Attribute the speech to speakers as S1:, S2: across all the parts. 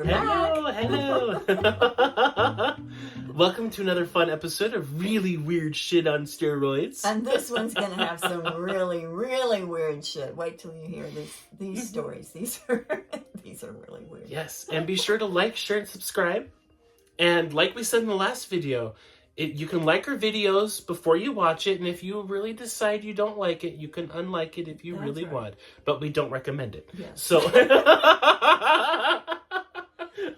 S1: Hello, hello. Welcome to another fun episode of Really Weird Shit on Steroids.
S2: And this one's going to have some really, really weird shit. Wait till you hear these stories. These are really weird.
S1: Yes, and be sure to like, share, and subscribe. And like we said in the last video, you can like our videos before you watch it, and if you really decide you don't like it, you can unlike it if you
S2: That's
S1: really
S2: right.
S1: want. But we don't recommend it.
S2: Yes.
S1: So...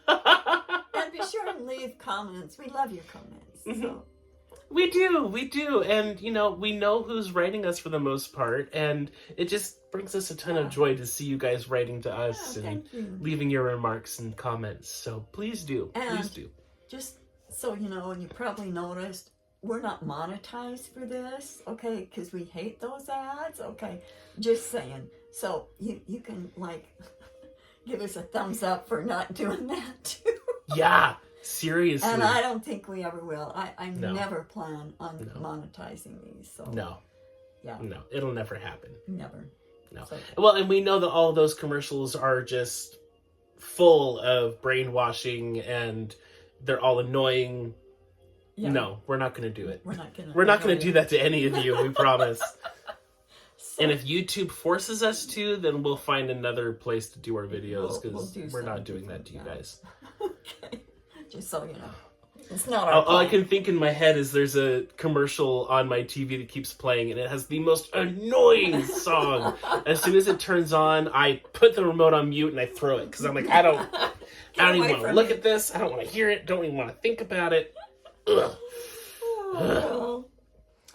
S2: And be sure and leave comments. We love your comments. So.
S1: We do. And, we know who's writing us for the most part. And it just brings us a ton of joy to see you guys writing to us and leaving your remarks and comments. So please do.
S2: And
S1: please do.
S2: Just so you know, and you probably noticed, we're not monetized for this, okay? Because we hate those ads, okay? Just saying. So you can, give us a thumbs up for not doing that, too.
S1: Yeah. Seriously.
S2: And I don't think we ever will. I
S1: No.
S2: never plan on monetizing these. So
S1: No.
S2: Yeah.
S1: No. It'll never happen.
S2: Never.
S1: No.
S2: So,
S1: Well, and we know that all of those commercials are just full of brainwashing and they're all annoying.
S2: yeah.
S1: No, we're not going to do it.
S2: We're not gonna.
S1: We're not going to do that to any of you, we promise.
S2: So,
S1: And if YouTube forces us to, then we'll find another place to do our videos,
S2: We'll
S1: because
S2: do
S1: we're not
S2: something
S1: doing that to you
S2: different,
S1: guys.
S2: okay. Just so you know, it's not our.
S1: All I
S2: plan.
S1: can think in my head is there's a commercial on my TV that keeps playing, and it has the most annoying song. As soon as it turns on, I put the remote on mute and I throw it, because I'm like, I don't even
S2: away
S1: want to
S2: from
S1: look
S2: it.
S1: at this. I don't want to hear it. Don't even want to think about it. Ugh.
S2: Oh,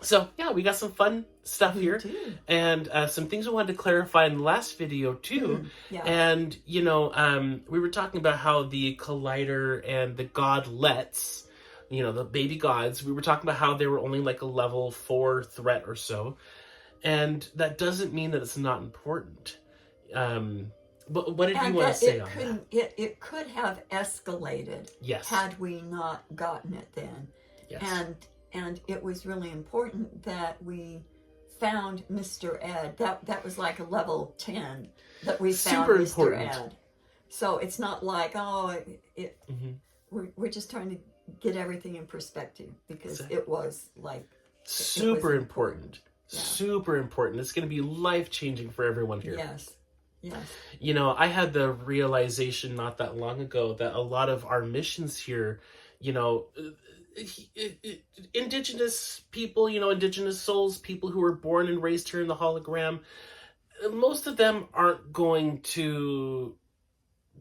S1: So, yeah, we got some fun stuff here.
S2: do.
S1: And some things we wanted to clarify in the last video, too.
S2: Yeah.
S1: And, we were talking about how the Collider and the Godlets, the baby gods, we were talking about how they were only like a level 4 threat or so. And that doesn't mean that it's not important. But what did you want to say on that?
S2: It could have escalated.
S1: Yes.
S2: Had we not gotten it then.
S1: Yes.
S2: And it was really important that we found Mr. Ed. That was like a level 10 that we found
S1: Super
S2: Mr.
S1: important.
S2: Ed. So it's not like, we're just trying to get everything in perspective, because
S1: Exactly.
S2: it was like
S1: Super important.
S2: Yeah.
S1: Super important. It's going to be life-changing for everyone here.
S2: Yes.
S1: I had the realization not that long ago that a lot of our missions here, indigenous people, indigenous souls, people who were born and raised here in the hologram, most of them aren't going to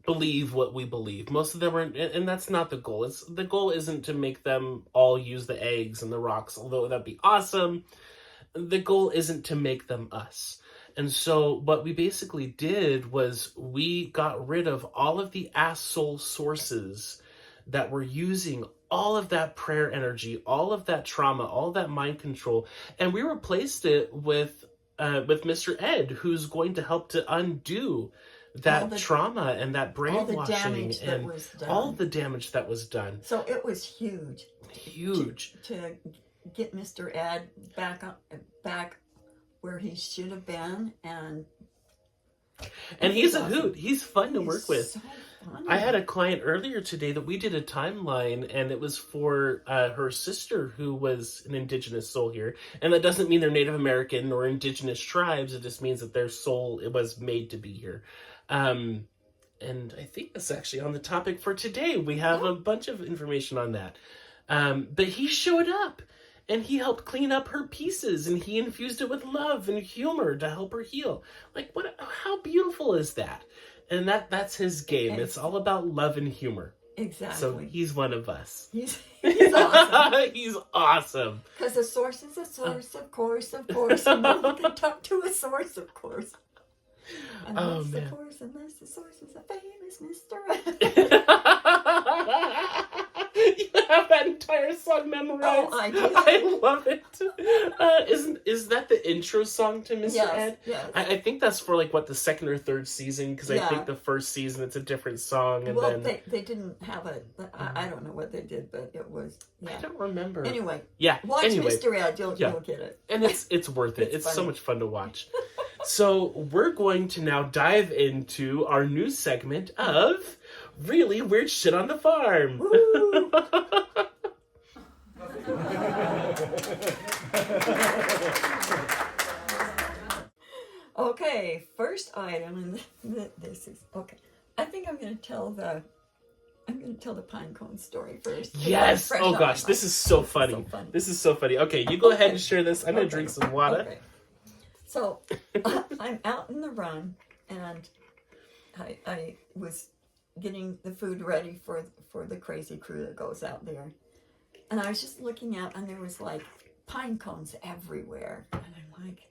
S1: believe what we believe. Most of them are, and that's not the goal. The goal isn't to make them all use the eggs and the rocks, although that'd be awesome. The goal isn't to make them us. And so what we basically did was we got rid of all of the soul sources that were using all of that prayer energy, all of that trauma, all of that mind control, and we replaced it with Mr. Ed, who's going to help to undo that trauma and that brainwashing
S2: all the damage
S1: and
S2: that was done.
S1: all the damage that was done.
S2: So it was huge.
S1: Huge.
S2: To get Mr. Ed back where he should have been, and
S1: he's a hoot. He's fun to work with.
S2: So funny.
S1: I had a client earlier today that we did a timeline, and it was for her sister who was an indigenous soul here. And that doesn't mean they're Native American or indigenous tribes. It just means that their soul, it was made to be here. And I think that's actually on the topic for today. We have a bunch of information on that. But he showed up. And he helped clean up her pieces, and he infused it with love and humor to help her heal. How beautiful is that? And that's his game. It's all about love and humor.
S2: Exactly.
S1: So he's one of us.
S2: He's awesome.
S1: He's awesome.
S2: Because a source is a source, of course. And then you can talk to a source, of course. And that's the source, and that's the source is a famous Mr.
S1: You have that entire song memorized.
S2: Oh, I do.
S1: I love it. Is that the intro song to Mr. Ed?
S2: Yes.
S1: I think that's for the second or third season, because I think the first season it's a different song, and then
S2: they didn't have it. I don't know what they did, but it was. Yeah.
S1: I don't remember.
S2: Anyway,
S1: watch
S2: Mr. Ed. You'll get it.
S1: And it's worth it. It's so
S2: funny.
S1: much fun to watch. So we're going to now dive into our new segment of really weird shit on the farm.
S2: Woo! Okay, first item, and this is okay. I think I'm going to tell the pine cone story first.
S1: Yes. Oh gosh, this is so funny. This is so funny. Okay, you go ahead and share this. I'm going to drink some water.
S2: Okay. So I'm out in the run, and I was getting the food ready for the crazy crew that goes out there, and I was just looking out, and there was like pine cones everywhere, and I'm like,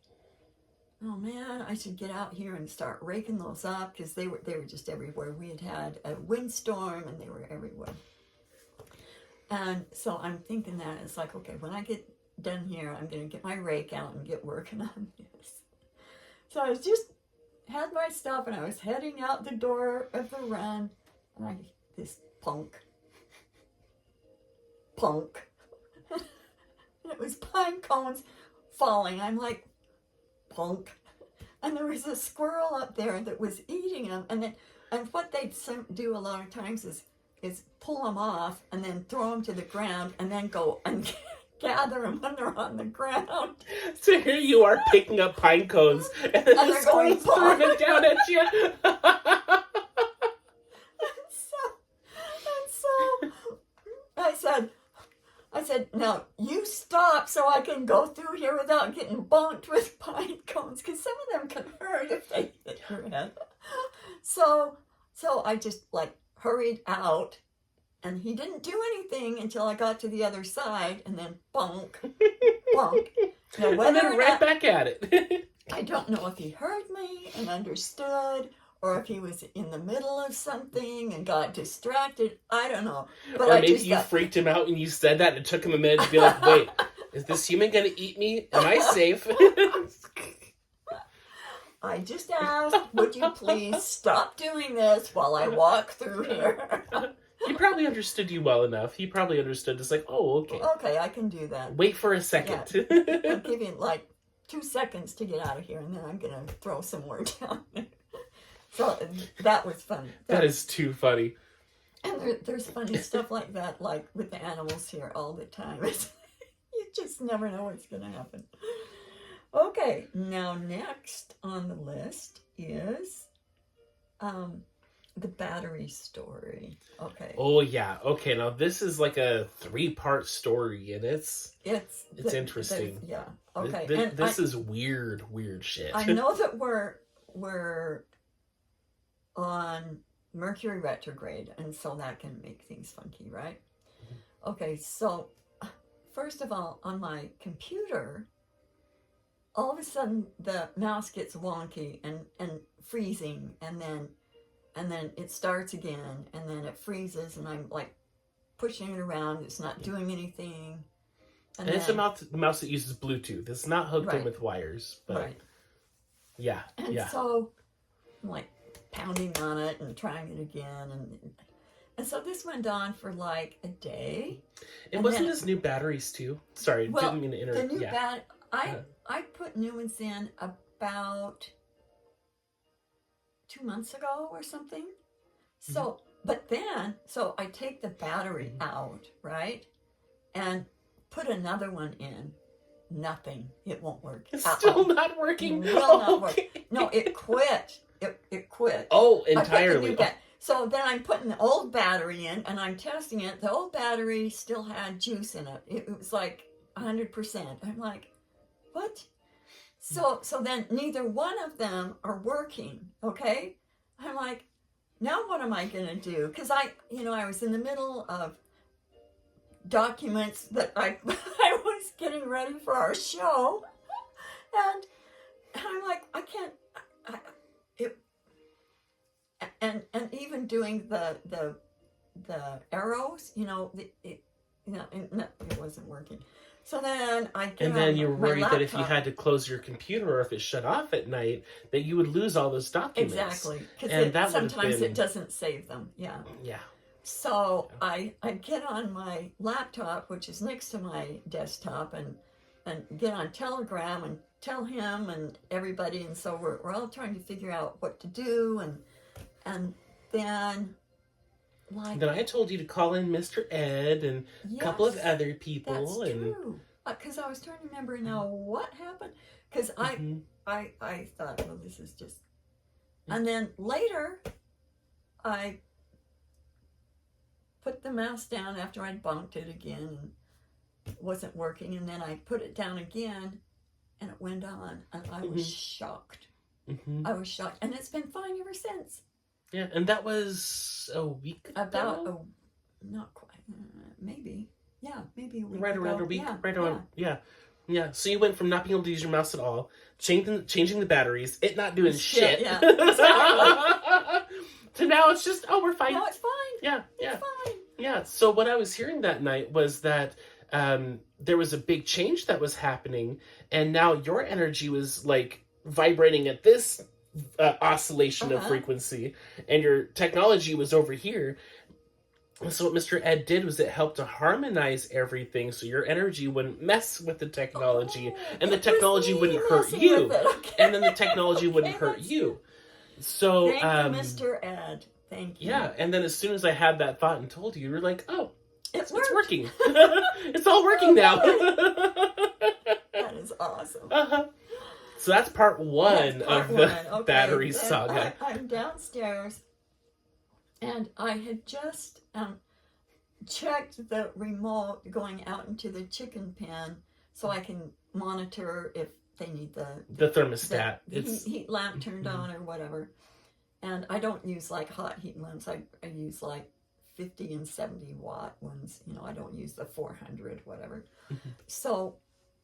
S2: oh man, I should get out here and start raking those up, because they were just everywhere. We had a windstorm, and they were everywhere. And so I'm thinking that it's like, okay, when I get done here, I'm going to get my rake out and get working on this. So I was just had my stuff, and I was heading out the door of the run, and this plunk. And it was pine cones falling. I'm like, plunk. And there was a squirrel up there that was eating them, and what they'd do a lot of times is pull them off and then throw them to the ground, and then go and gather them when they're on the ground.
S1: So here you are picking up pine cones, and then the squirrel's throwing it down at you.
S2: and so I said, now you stop so I can go through here without getting bonked with pine cones, because some of them can hurt if they hit your head. So I just like hurried out, and he didn't do anything until I got to the other side, and then bonk. Now,
S1: and then right back at it.
S2: I don't know if he heard me and understood, or if he was in the middle of something and got distracted. I don't know. But
S1: or maybe you freaked him out when you said that, and it took him a minute to be like, wait, is this human going to eat me? Am I safe?
S2: I just asked, would you please stop doing this while I walk through here?
S1: He probably understood you well enough. He probably understood. It's like, oh, okay.
S2: Okay, I can do that.
S1: Wait for a second.
S2: Yeah. I'll give you like 2 seconds to get out of here, and then I'm going to throw some more down. So that was fun.
S1: That is too funny.
S2: And there's funny stuff like that, like with the animals here all the time. You just never know what's going to happen. Okay, now next on the list is the battery story. Okay.
S1: Oh yeah. Okay, now this is like a 3-part story, and it's interesting.
S2: Yeah. Okay.
S1: This is weird shit.
S2: I know that we're on Mercury retrograde, and so that can make things funky, right? Okay, so first of all, on my computer, all of a sudden the mouse gets wonky and freezing, and then it starts again, and then it freezes, and I'm like pushing it around. It's not doing anything.
S1: And it's a mouse that uses Bluetooth. It's not hooked in with wires, but
S2: right.
S1: Yeah.
S2: And so I'm like pounding on it and trying it again, and so this went on for like a day.
S1: And wasn't this new batteries too? Sorry, didn't mean to interrupt.
S2: The new I put new ones in about 2 months ago or something. So, but then, so I take the battery out, right? And put another one in. Nothing. It won't work.
S1: It's still not working.
S2: Will not work. No, it quit. It quit.
S1: Oh, entirely.
S2: So then I'm putting the old battery in, and I'm testing it. The old battery still had juice in it. It was like 100%. I'm like, what? So then neither one of them are working, okay? I'm like, now what am I going to do? Because I was in the middle of documents that I was getting ready for our show. And I'm like, I can't, and even doing the arrows, it wasn't working. So then
S1: you were worried that if you had to close your computer or if it shut off at night, that you would lose all those documents.
S2: Exactly, because sometimes it doesn't save them. Yeah.
S1: Yeah.
S2: So I get on my laptop, which is next to my desktop, and get on Telegram and tell him and everybody, and so we're all trying to figure out what to do, and then like,
S1: then I told you to call in Mr. Ed and a couple of
S2: yes,
S1: other people.
S2: that's
S1: And
S2: true. Because I was trying to remember now what happened. Because I thought, well, this is just. And then later, I put the mouse down after I'd bunked it again and it wasn't working. And then I put it down again and it went on. And I was shocked. I was shocked. And it's been fine ever since.
S1: Yeah, and that was a week ago?
S2: Not quite. Maybe. Yeah, maybe a week
S1: Right
S2: ago.
S1: around a week.
S2: Yeah,
S1: right around. Yeah. So you went from not being able to use your mouse at all, changing the batteries, it not doing shit.
S2: Yeah, exactly.
S1: To now it's just, oh, we're fine.
S2: No, it's fine.
S1: Yeah.
S2: It's fine.
S1: Yeah. So what I was hearing that night was that there was a big change that was happening, and now your energy was like vibrating at this oscillation of frequency, and your technology was over here. So what Mr. Ed did was it helped to harmonize everything so your energy wouldn't mess with the technology, and the technology wouldn't hurt you.
S2: Okay.
S1: And then the technology wouldn't hurt you. So
S2: thank you, Mr. Ed. Thank you.
S1: Yeah, and then as soon as I had that thought and told you, you were like, oh, it's working. It's all working now.
S2: That is awesome.
S1: So that's part one of the battery
S2: then
S1: saga.
S2: I'm downstairs, and I had just checked the remote going out into the chicken pen so I can monitor if they need
S1: the thermostat.
S2: The heat lamp turned on or whatever. And I don't use like hot heat lamps. I use like 50 and 70 watt ones. You know, I don't use the 400, whatever. So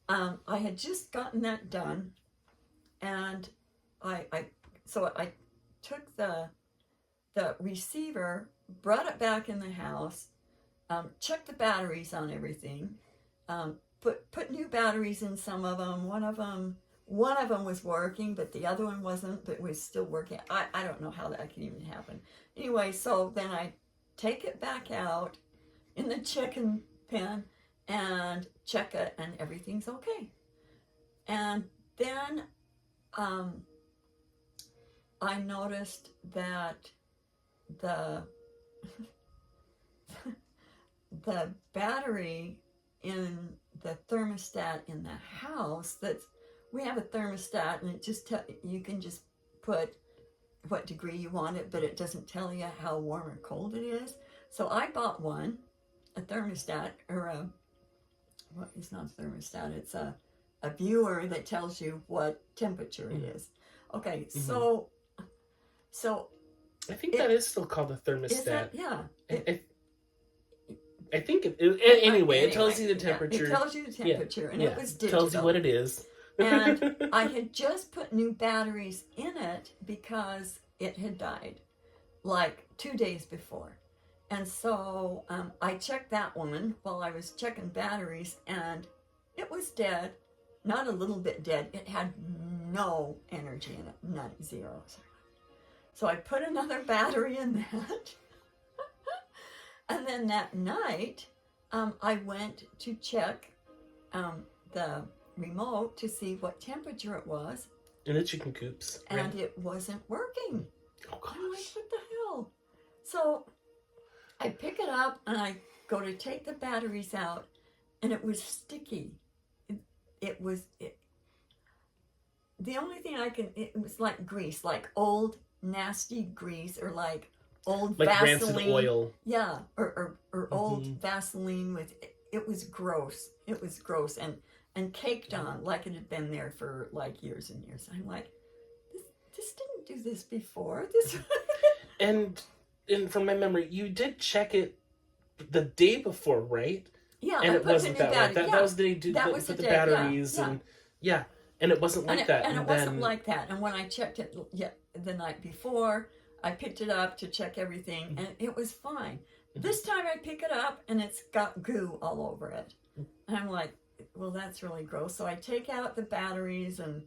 S2: I had just gotten that done. And I took the receiver, brought it back in the house, checked the batteries on everything, put new batteries in some of them. One of them was working, but the other one wasn't, but was still working. I don't know how that can even happen. Anyway, so then I take it back out in the chicken pen and check it, and everything's okay. And then I noticed that the battery in the thermostat in the house, we have a thermostat, and it just you can just put what degree you want it, but it doesn't tell you how warm or cold it is. So I bought a thermostat, or it's not a thermostat, it's a viewer that tells you what temperature it is. Okay, so
S1: I think that is still called a thermostat.
S2: Is that? Yeah.
S1: I think anyway, it tells you the temperature.
S2: It tells you the temperature, and it was digital.
S1: Tells you what it is.
S2: And I had just put new batteries in it because it had died like 2 days before. And so I checked that one while I was checking batteries, and it was dead. Not a little bit dead. It had no energy in it. None. Zero. So I put another battery in that. And then that night, I went to check the remote to see what temperature it was.
S1: In the chicken coops.
S2: And
S1: right?
S2: it wasn't working.
S1: Oh, gosh.
S2: I'm like, what the hell? So I pick it up and I go to take the batteries out, and it was sticky. It was the only thing it was like grease, like old nasty grease, or like old
S1: like
S2: Vaseline.
S1: Rancid oil.
S2: Yeah, or old Vaseline with, it was gross. It was gross and caked on like it had been there for like years and years. I'm like, this didn't do this before. This
S1: and from my memory, you did check it the day before, right?
S2: Yeah,
S1: and it wasn't that way. That was the day you put the batteries and and it wasn't like that.
S2: And it wasn't like that. And when I checked it the night before, I picked it up to check everything, and it was fine. This time I pick it up, and it's got goo all over it. And I'm like, well, that's really gross. So I take out the batteries and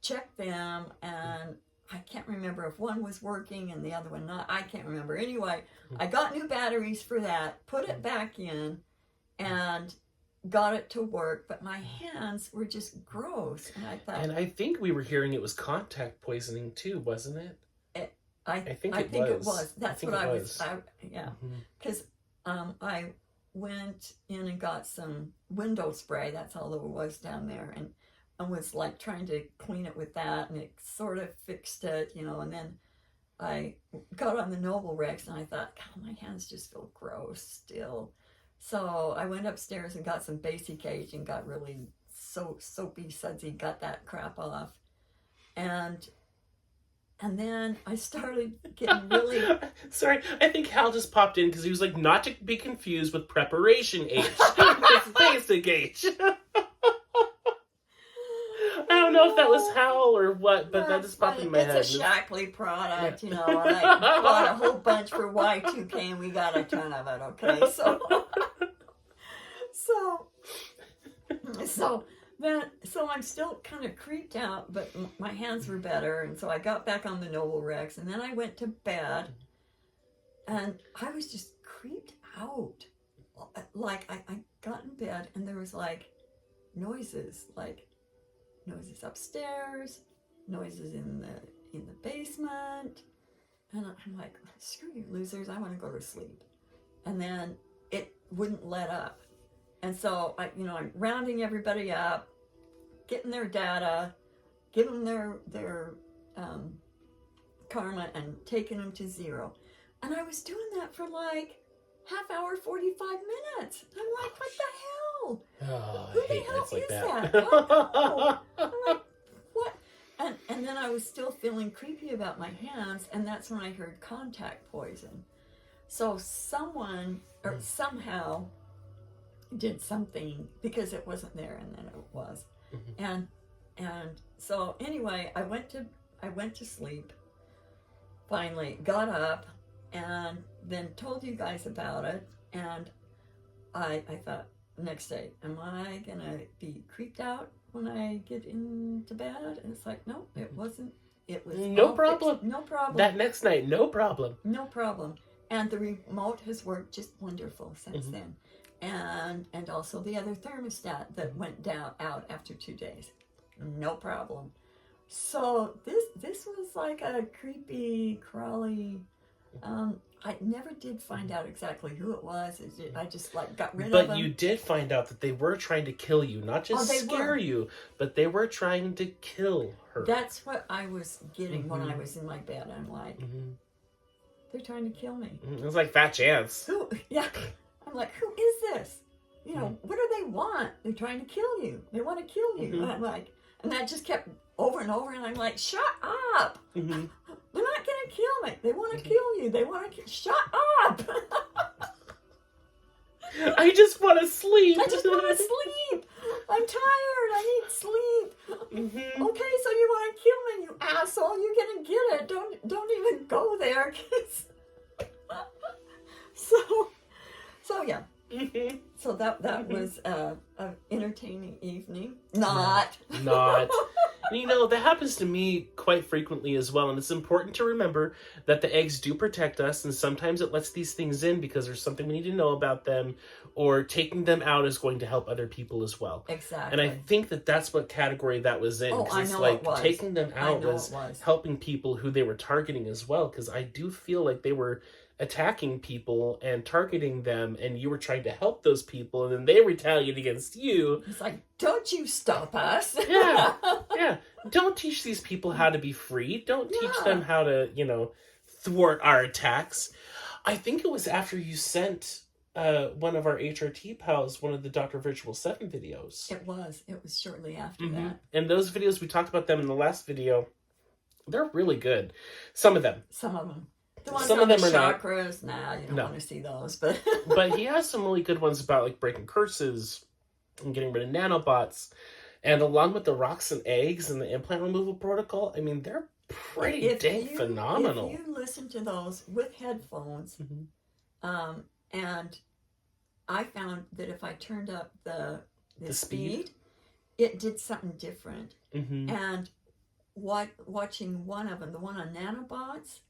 S2: check them, and I can't remember if one was working and the other one not. I can't remember. Anyway, I got new batteries for that, put it back in, and got it to work, but my hands were just gross. And I thought...
S1: And I think we were hearing it was contact poisoning too, wasn't it?
S2: I
S1: think
S2: I
S1: it
S2: think it
S1: was.
S2: was.
S1: I
S2: That's
S1: think
S2: what
S1: it
S2: I
S1: was.
S2: yeah,
S1: Mhm.
S2: because I went in and got some window spray. That's all there was down there, and I was like trying to clean it with that, and it sort of fixed it, you know. And then I got on the Noble Rex, and I thought, God, my hands just feel gross still. So I went upstairs and got some Basic Age and got really soapy sudsy, got that crap off, and then I started getting really.
S1: Sorry, I think Hal just popped in because he was like, not to be confused with preparation H. It's basic H. I don't know if that was Hal or what, but that just popped in my head.
S2: It's a Shackley product, you know, and I bought a whole bunch for Y2K, and we got a ton of it. Okay, so I'm still kind of creeped out, but my hands were better, and so I got back on the Noble Rex, and then I went to bed, and I was just creeped out. Like I got in bed, and there was like noises upstairs, noises in the basement, and I'm like, screw you losers, I want to go to sleep. And then it wouldn't let up, and so I'm rounding everybody up, getting their data, giving them their karma, and taking them to 0. And I was doing that for like half hour, 45 minutes. I'm like, what the hell?
S1: Oh,
S2: Who
S1: I
S2: the
S1: hate
S2: hell
S1: nights like
S2: is
S1: that.
S2: that? I know. I'm like, what? And then I was still feeling creepy about my hands, and that's when I heard contact poison. So someone or somehow did something, because it wasn't there, and then it was. And so anyway, I went to sleep. Finally got up, and then told you guys about it. And I thought, next day, am I gonna be creeped out when I get into bed? And it's like, no, it wasn't. It was
S1: No problem.
S2: No problem.
S1: That next night, no problem.
S2: No problem. And the remote has worked just wonderful since then. And also the other thermostat that went out after 2 days. No problem. So this was like a creepy, crawly. I never did find out exactly who it was. I just like got rid of them.
S1: But you did find out that they were trying to kill you, not just scare you, but they were trying to kill her.
S2: That's what I was getting when I was in my bed. I'm like, they're trying to kill me.
S1: It was like fat chance.
S2: Who? Yeah. I'm like, who is this? You know, what do they want? They're trying to kill you. They want to kill you. And I'm like, and that just kept over and over. And I'm like, shut up. They're not going to kill me. They want to kill you. They want to shut up.
S1: I just want to sleep.
S2: I just want to sleep. I'm tired. I need sleep. Okay, so you want to kill me, you asshole. You're going to get it. Don't even go there. So yeah. So that was an entertaining evening. Not.
S1: You know, that happens to me quite frequently as well, and it's important to remember that the eggs do protect us, and sometimes it lets these things in because there's something we need to know about them, or taking them out is going to help other people as well.
S2: Exactly.
S1: And I think that's what category that was in.
S2: Oh, I know
S1: like
S2: it was.
S1: Taking them out was
S2: was
S1: helping people who they were targeting as well, because I do feel like they were attacking people and targeting them, and you were trying to help those people, and then they retaliate against you.
S2: It's like, don't you stop us.
S1: Yeah. Don't teach these people how to be free. Don't teach them how to, thwart our attacks. I think it was after you sent one of our HRT pals one of the Dr.Virtual 7 videos.
S2: It was shortly after that.
S1: And those videos, we talked about them in the last video. They're really good. Some of them.
S2: The ones
S1: Some
S2: on
S1: of them
S2: the
S1: are
S2: chakras, you don't want to see those. But
S1: but he has some really good ones about like breaking curses and getting rid of nanobots. And along with the rocks and eggs and the implant removal protocol, I mean, they're pretty phenomenal.
S2: If you listen to those with headphones, and I found that if I turned up the speed, it did something different. And watching one of them, the one on nanobots,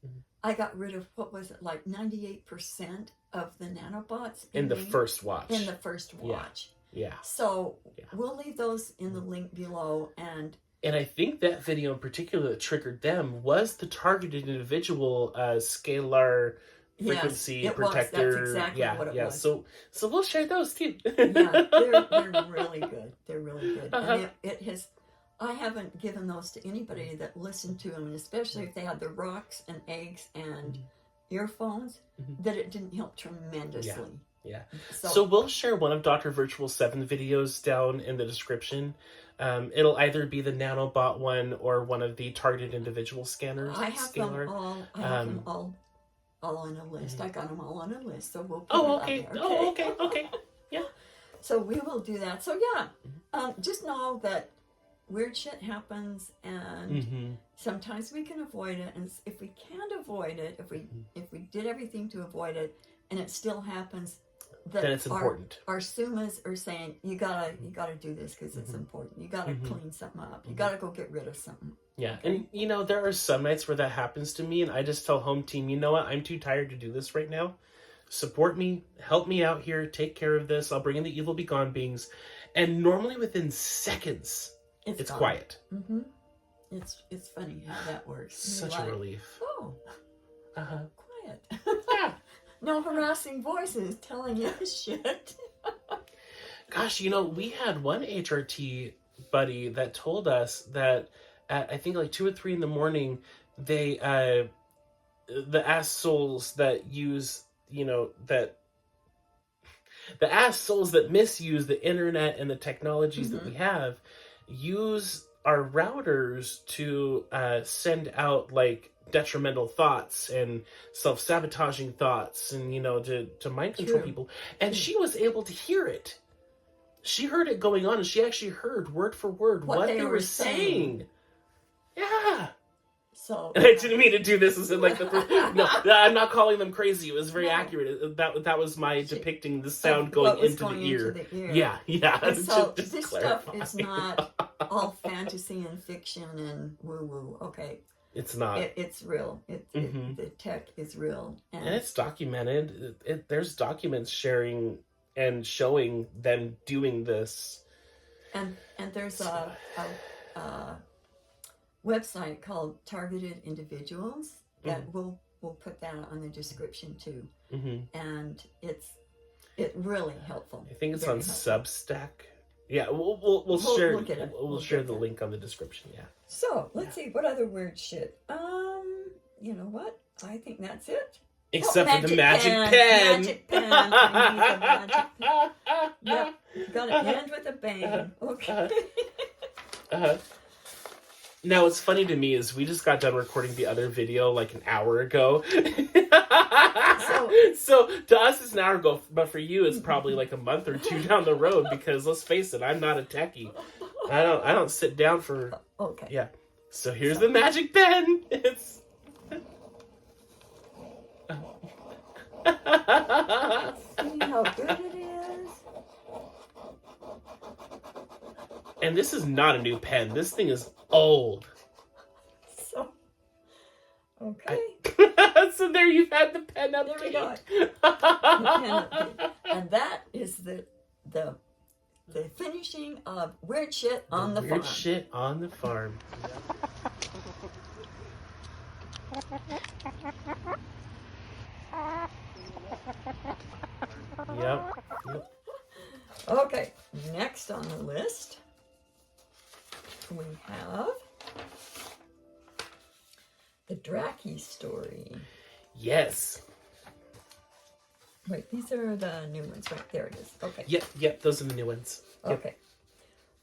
S2: I got rid of, what was it, like 98% of the nanobots
S1: in the first watch.
S2: In the first watch.
S1: Yeah.
S2: So we'll leave those in the link below, and
S1: And I think that video in particular that triggered them was the targeted individual scalar
S2: Yes,
S1: frequency
S2: it was. That's
S1: protector.
S2: exactly
S1: Yeah,
S2: what it
S1: yeah.
S2: was.
S1: So we'll share those too.
S2: Yeah, they're really good. They're really good.
S1: Uh-huh.
S2: And it has, I haven't given those to anybody that listened to them, and especially if they had the rocks and eggs and earphones, that it didn't help tremendously.
S1: Yeah. So we'll share one of Dr. Virtual 7 videos down in the description. It'll either be the nanobot one or one of the targeted individual scanners.
S2: I have them all. I have them all on a list. I got them all on a list, so we'll put it on there.
S1: Okay. Yeah.
S2: So we will do that. So yeah, just know that weird shit happens, and sometimes we can avoid it. And if we can't avoid it, if we did everything to avoid it, and it still happens,
S1: then it's important.
S2: Our sumas are saying you gotta do this because it's important. You gotta clean something up. You gotta go get rid of something.
S1: Yeah, and there are some nights where that happens to me, and I just tell home team, you know what, I'm too tired to do this right now. Support me, help me out here, take care of this. I'll bring in the evil be gone beings, and normally within seconds, it's quiet.
S2: It's funny how that works.
S1: Such a relief.
S2: Oh, quiet.
S1: Yeah.
S2: No harassing voices telling you shit.
S1: Gosh, we had one HRT buddy that told us that at, I think, like 2 or 3 in the morning, they, the ass souls that use, the ass souls that misuse the internet and the technologies that we have, use our routers to send out, like, detrimental thoughts and self-sabotaging thoughts and to mind control people, and she was able to hear it. She heard it going on, and she actually heard word for word what they were saying. Yeah.
S2: So
S1: and I didn't mean to do this as in like no, I'm not calling them crazy. It was very accurate. That was my depicting the sound going into the ear. Yeah.
S2: And so
S1: just
S2: this
S1: clarify.
S2: stuff is not all fantasy and fiction and woo-woo. Okay.
S1: It's not.
S2: It's real. The tech is real.
S1: And it's documented. There's documents sharing and showing them doing this.
S2: And there's a website called Targeted Individuals that we'll put that on the description too. And it's really helpful.
S1: I think it's on Substack. Yeah, we'll share. We'll share the link on the description. Yeah.
S2: So let's see what other weird shit. You know what? I think that's it.
S1: Except for the magic pen.
S2: Magic pen. I need the magic pen. Yep. Gotta end with a bang. Okay.
S1: Now, what's funny to me is we just got done recording the other video like an hour ago. So to us it's an hour ago, but for you it's probably like a month or 2 down the road, because let's face it, I'm not a techie. I don't sit down for.
S2: Okay.
S1: Yeah. So here's the magic pen. It's.
S2: See how good it is.
S1: And this is not a new pen. This thing is old.
S2: So. Okay.
S1: So there you've had the pen update.
S2: There we go. The pen update. And that is the finishing of weird shit on the farm.
S1: Weird shit on the farm. Yep.
S2: Okay, next on the list we have the DraKEY story.
S1: Yes.
S2: Wait, these are the new ones, right? There it is. Okay.
S1: Yep, those are the new ones. Yep.
S2: Okay.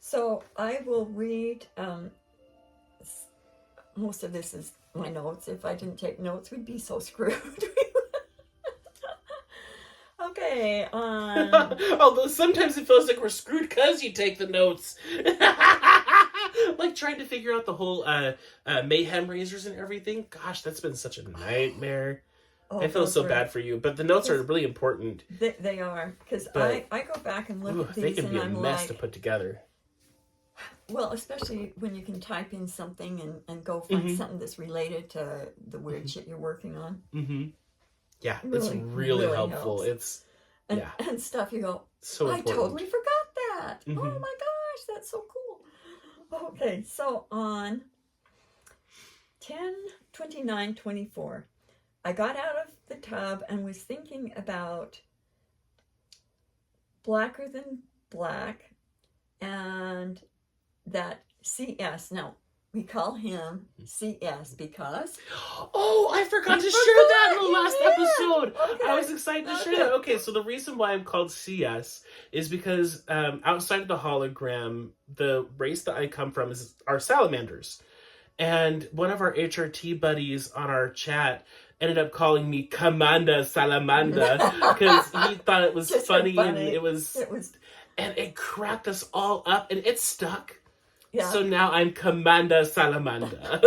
S2: So I will read, most of this is my notes. If I didn't take notes, we'd be so screwed. Okay.
S1: Although sometimes it feels like we're screwed because you take the notes. Like trying to figure out the whole mayhem razors and everything. Gosh, that's been such a nightmare. I feel so bad for you, but the notes are really important.
S2: They are, because I go back and look at these,
S1: they can be
S2: and
S1: a mess to put together.
S2: Well, especially when you can type in something and go find something that's related to the weird shit you're working on.
S1: Yeah, it's really helpful.
S2: Helps. And stuff you go,
S1: so
S2: I
S1: important.
S2: totally forgot that. Oh my gosh, that's so cool. Okay, so on 10/29/24, I got out of the tub and was thinking about Blacker Than Black and that CS. Now, we call him CS because...
S1: Oh, I forgot to
S2: You
S1: share that in the
S2: forgot,
S1: last
S2: you did.
S1: episode.
S2: Okay.
S1: I was excited to share that. Okay, so the reason why I'm called CS is because outside of the hologram, the race that I come from are salamanders. And one of our HRT buddies on our chat ended up calling me Commander Salamander because he thought it was
S2: Just
S1: funny,
S2: funny.
S1: and it was, and it cracked us all up, and it stuck.
S2: Yeah.
S1: So now I'm Commander Salamander. And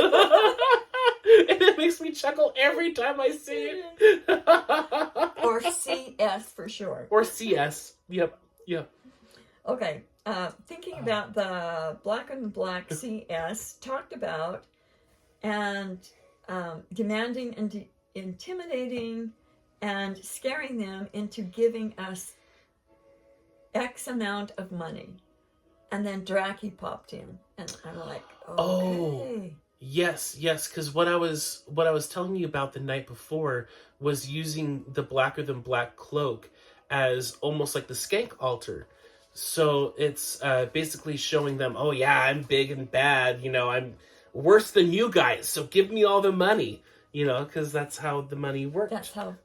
S1: it makes me chuckle every time I say it.
S2: Or CS for short.
S1: Or CS. Yep.
S2: Okay. Thinking about the Blacker Than Black CS talked about and demanding and intimidating and scaring them into giving us X amount of money. And then DraKEY popped in, and I'm like, okay.
S1: Oh, yes, because what I was telling you about the night before was using the Blacker Than Black cloak as almost like the skank altar. So it's basically showing them, oh yeah, I'm big and bad, I'm worse than you guys, so give me all the money, because that's how the money works.
S2: That's how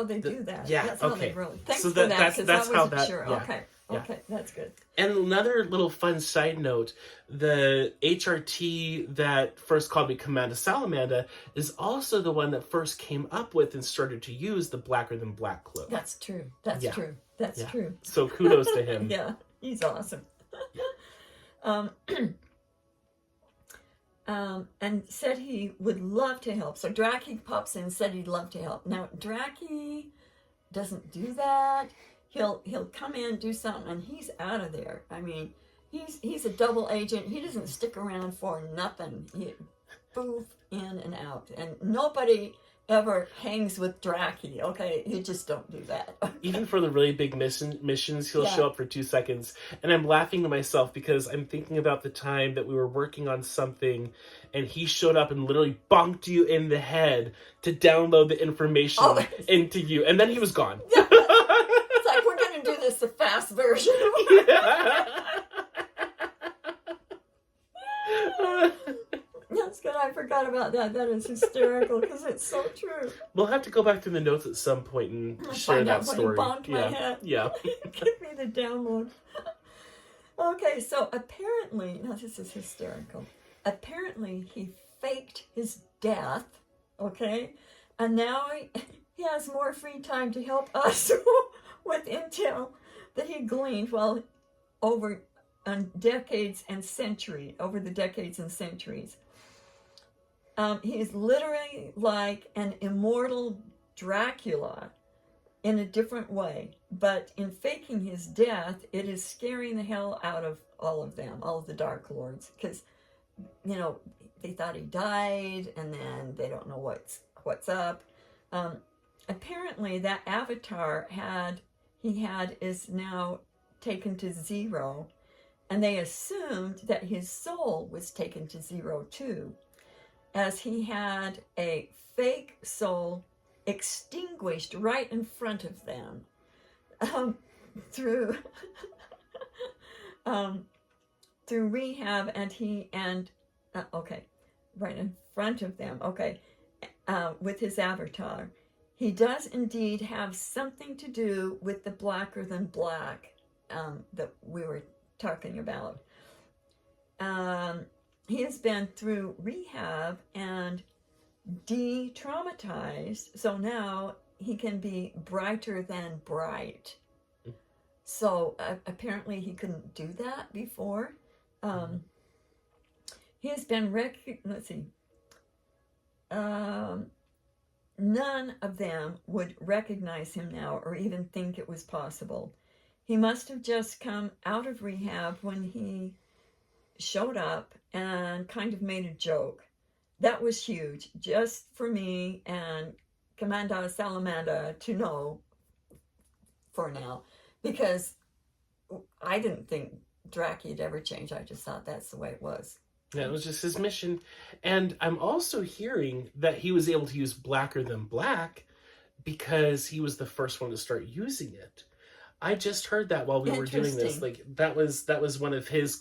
S2: they do that.
S1: Yeah,
S2: that's how
S1: okay.
S2: They wrote. Thanks
S1: So
S2: for that,
S1: that's
S2: because I
S1: how
S2: wasn't
S1: that.
S2: sure.
S1: Yeah.
S2: Okay, that's good.
S1: And another little fun side note, the HRT that first called me Commander Salamander is also the one that first came up with and started to use the Blacker Than Black cloak.
S2: That's true. That's true. That's true.
S1: So kudos to him.
S2: Yeah, he's awesome. And said he would love to help. So DraKEY pops in and said he'd love to help. Now, DraKEY doesn't do that. He'll come in, do something, and he's out of there. I mean, he's a double agent. He doesn't stick around for nothing. He poof, in and out. And nobody ever hangs with DraKEY, okay? You just don't do that. Okay?
S1: Even for the really big missions, he'll show up for 2 seconds. And I'm laughing to myself because I'm thinking about the time that we were working on something and he showed up and literally bonked you in the head to download the information into you. And then he was gone.
S2: Yeah. It's like, we're going to do this the fast version. That's good. I forgot about that. That is hysterical because it's so true.
S1: We'll have to go back to the notes at some point and share that story.
S2: Bonked my head.
S1: Yeah.
S2: Give me the download. Okay, so apparently, now this is hysterical. Apparently, he faked his death, okay? And now he has more free time to help us with intel that he gleaned over the decades and centuries. He is literally like an immortal Dracula in a different way. But in faking his death, it is scaring the hell out of all of them, all of the Dark Lords. Because, they thought he died, and then they don't know what's up. Apparently, that avatar he had is now taken to zero. And they assumed that his soul was taken to zero too, as he had a fake soul extinguished right in front of them through rehab, right in front of them. With his avatar, he does indeed have something to do with the Blacker Than Black that we were talking about. He has been through rehab and de-traumatized, so now he can be brighter than bright. So apparently he couldn't do that before. He has been none of them would recognize him now or even think it was possible. He must have just come out of rehab when he showed up and kind of made a joke. That was huge, just for me and Commander Salamander to know for now, because I didn't think DraKEY ever change. I just thought that's the way it was.
S1: Yeah, it was just his mission. And I'm also hearing that he was able to use blacker than black because he was the first one to start using it. I just heard that while we were doing this. Like that was one of his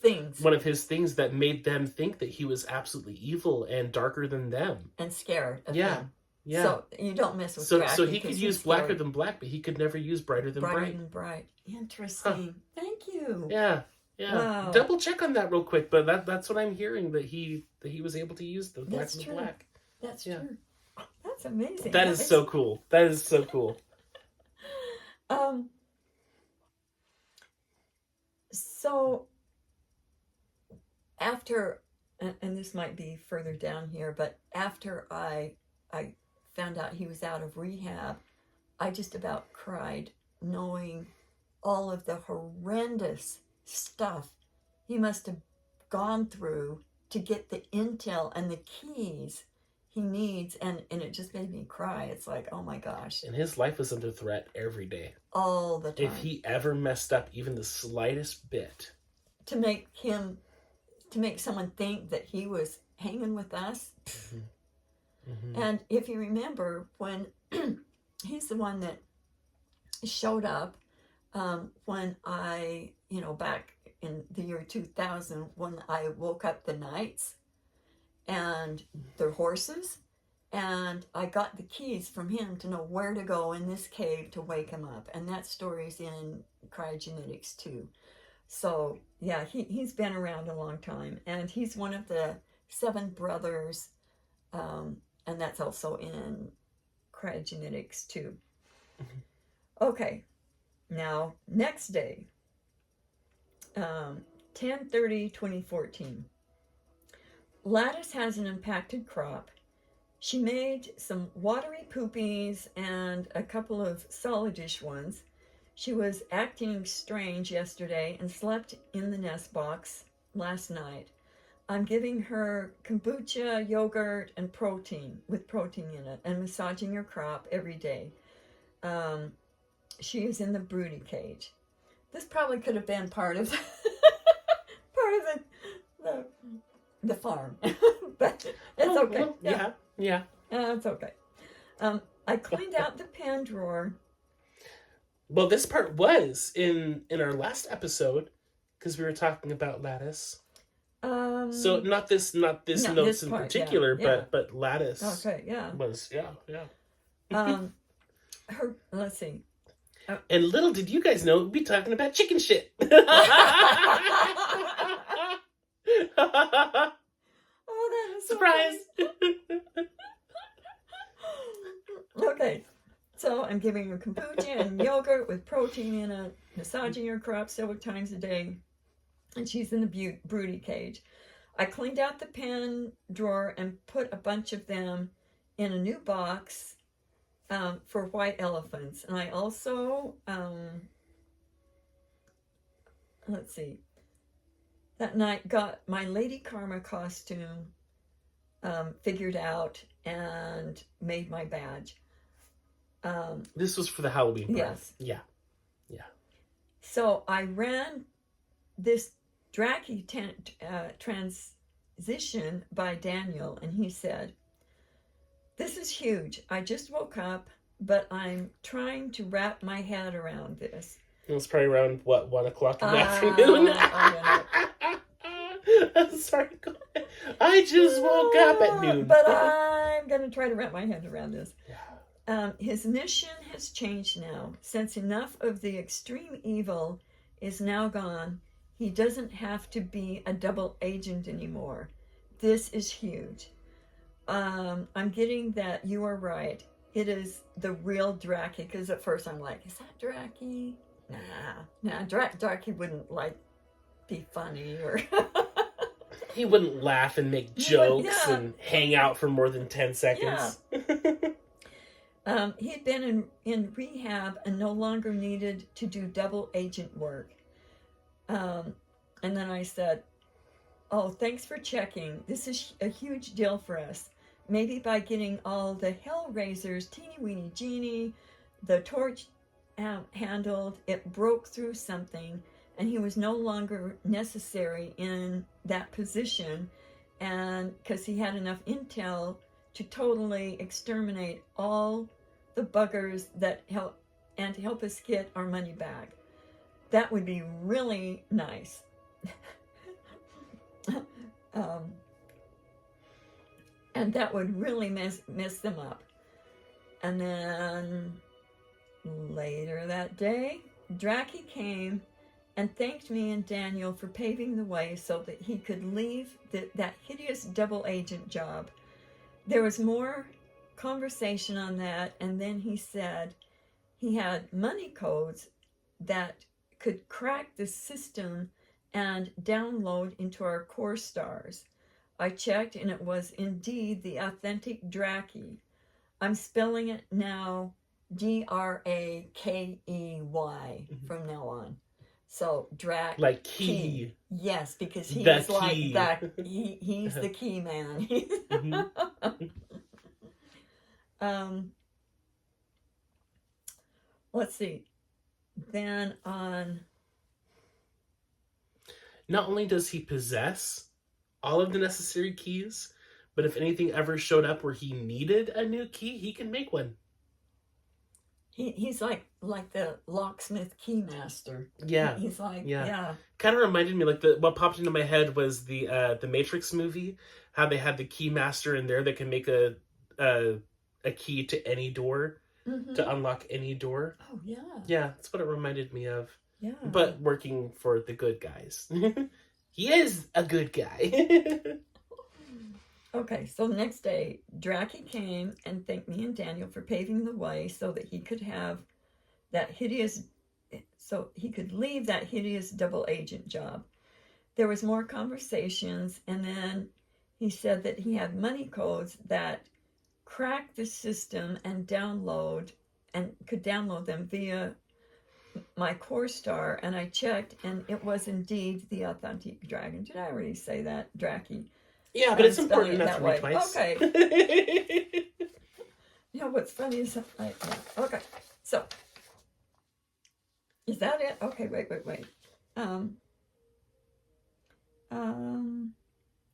S2: things.
S1: One of his things that made them think that he was absolutely evil and darker than them.
S2: And scared of
S1: Yeah.
S2: them.
S1: Yeah.
S2: So you don't mess with
S1: so
S2: DraKEY.
S1: So he could use blacker than black, but he could never use brighter than bright.
S2: Than bright. Interesting. Huh. Thank you.
S1: Yeah. Yeah. Wow. Double check on that real quick, but that's what I'm hearing, that he was able to use the black and the black.
S2: That's true. That's amazing.
S1: That is so cool. That is so cool.
S2: So after, and this might be further down here, but after I found out he was out of rehab, I just about cried, knowing all of the horrendous stuff he must have gone through to get the intel and the keys he needs, and it just made me cry. It's like, oh my gosh.
S1: And his life was under threat every day.
S2: All the time.
S1: If he ever messed up even the slightest bit.
S2: To make someone think that he was hanging with us. Mm-hmm. Mm-hmm. And if you remember, when he's the one that showed up when I, back in the year 2000, when I woke up the nights and their horses, and I got the keys from him to know where to go in this cave to wake him up. And that story's in Cryogenetics too. So yeah, he's been around a long time, and he's one of the 7 brothers, and that's also in Cryogenetics too. Mm-hmm. Okay, now next day, 10/30/2014. Lattice has an impacted crop. She made some watery poopies and a couple of solidish ones. She was acting strange yesterday and slept in the nest box last night. I'm giving her kombucha, yogurt, and protein with protein in it, and massaging her crop every day. She is in the broody cage. This probably could have been part of the farm, but it's okay.
S1: Well, yeah.
S2: It's okay. I cleaned out the pen drawer.
S1: Well, this part was in our last episode, because we were talking about Lattice. So not this notes this in part, particular, but Lattice.
S2: Okay, yeah.
S1: Was yeah.
S2: Let's see.
S1: And little did you guys know we'd be talking about chicken shit.
S2: Oh, that is so
S1: surprise.
S2: Okay, so I'm giving her kombucha and yogurt with protein in it, massaging her crop several times a day, and she's in the broody cage. I cleaned out the pen drawer and put a bunch of them in a new box for white elephants. And I also, let's see, that night got my Lady Karma costume figured out and made my badge.
S1: This was for the Halloween party.
S2: Yes.
S1: Yeah.
S2: So I ran this DraKEY transition by Daniel, and he said, "This is huge. I just woke up, but I'm trying to wrap my head around this."
S1: It was probably around, 1 o'clock in the afternoon?
S2: I
S1: don't know. Sorry, go ahead. I just woke up at noon.
S2: But I'm going to try to wrap my head around this.
S1: Yeah.
S2: His mission has changed now. Since enough of the extreme evil is now gone, he doesn't have to be a double agent anymore. This is huge. I'm getting that you are right. It is the real DraKEY, because at first I'm like, is that DraKEY? Nah, DraKEY wouldn't be funny or
S1: he wouldn't laugh and make jokes and hang out for more than 10 seconds.
S2: Yeah. He had been in rehab and no longer needed to do double agent work. And then I said, "Oh, thanks for checking. This is a huge deal for us. Maybe by getting all the Hellraisers, teeny weeny genie, the torch handled, it broke through something, and he was no longer necessary in that position, and because he had enough intel to totally exterminate all the buggers that help and to help us get our money back. That would be really nice. And that would really mess them up. And then later that day, DraKEY came and thanked me and Daniel for paving the way so that he could leave that hideous double agent job. There was more conversation on that, and then he said he had money codes that could crack the system and download into our core stars. I checked, and it was indeed the authentic DraKEY. I'm spelling it now DraKEY from now on. So DraKEY.
S1: Like key.
S2: Yes, because he's
S1: The
S2: like
S1: key.
S2: that. He's the key man. Let's see. Then on.
S1: Not only does he possess all of the necessary keys, but if anything ever showed up where he needed a new key, he can make one.
S2: He's like the locksmith key master.
S1: Yeah.
S2: He's like,
S1: Yeah.
S2: yeah.
S1: Kind of reminded me, like, what popped into my head was the Matrix movie, how they had the key master in there that can make a key to any door, to unlock any door.
S2: Oh, yeah.
S1: Yeah, that's what it reminded me of.
S2: Yeah.
S1: But working for the good guys. He is a good guy.
S2: Okay, so the next day, DraKEY came and thanked me and Daniel for paving the way so that he could have that hideous, so he could leave that hideous double agent job. There was more conversations, and then he said that he had money codes that cracked the system and could download them via my core star, and I checked, and it was indeed the authentic dragon. Did I already say that? DraKEY.
S1: Yeah, but it's important enough to read twice.
S2: Okay. You know what's funny is okay. So is that it? Okay, wait.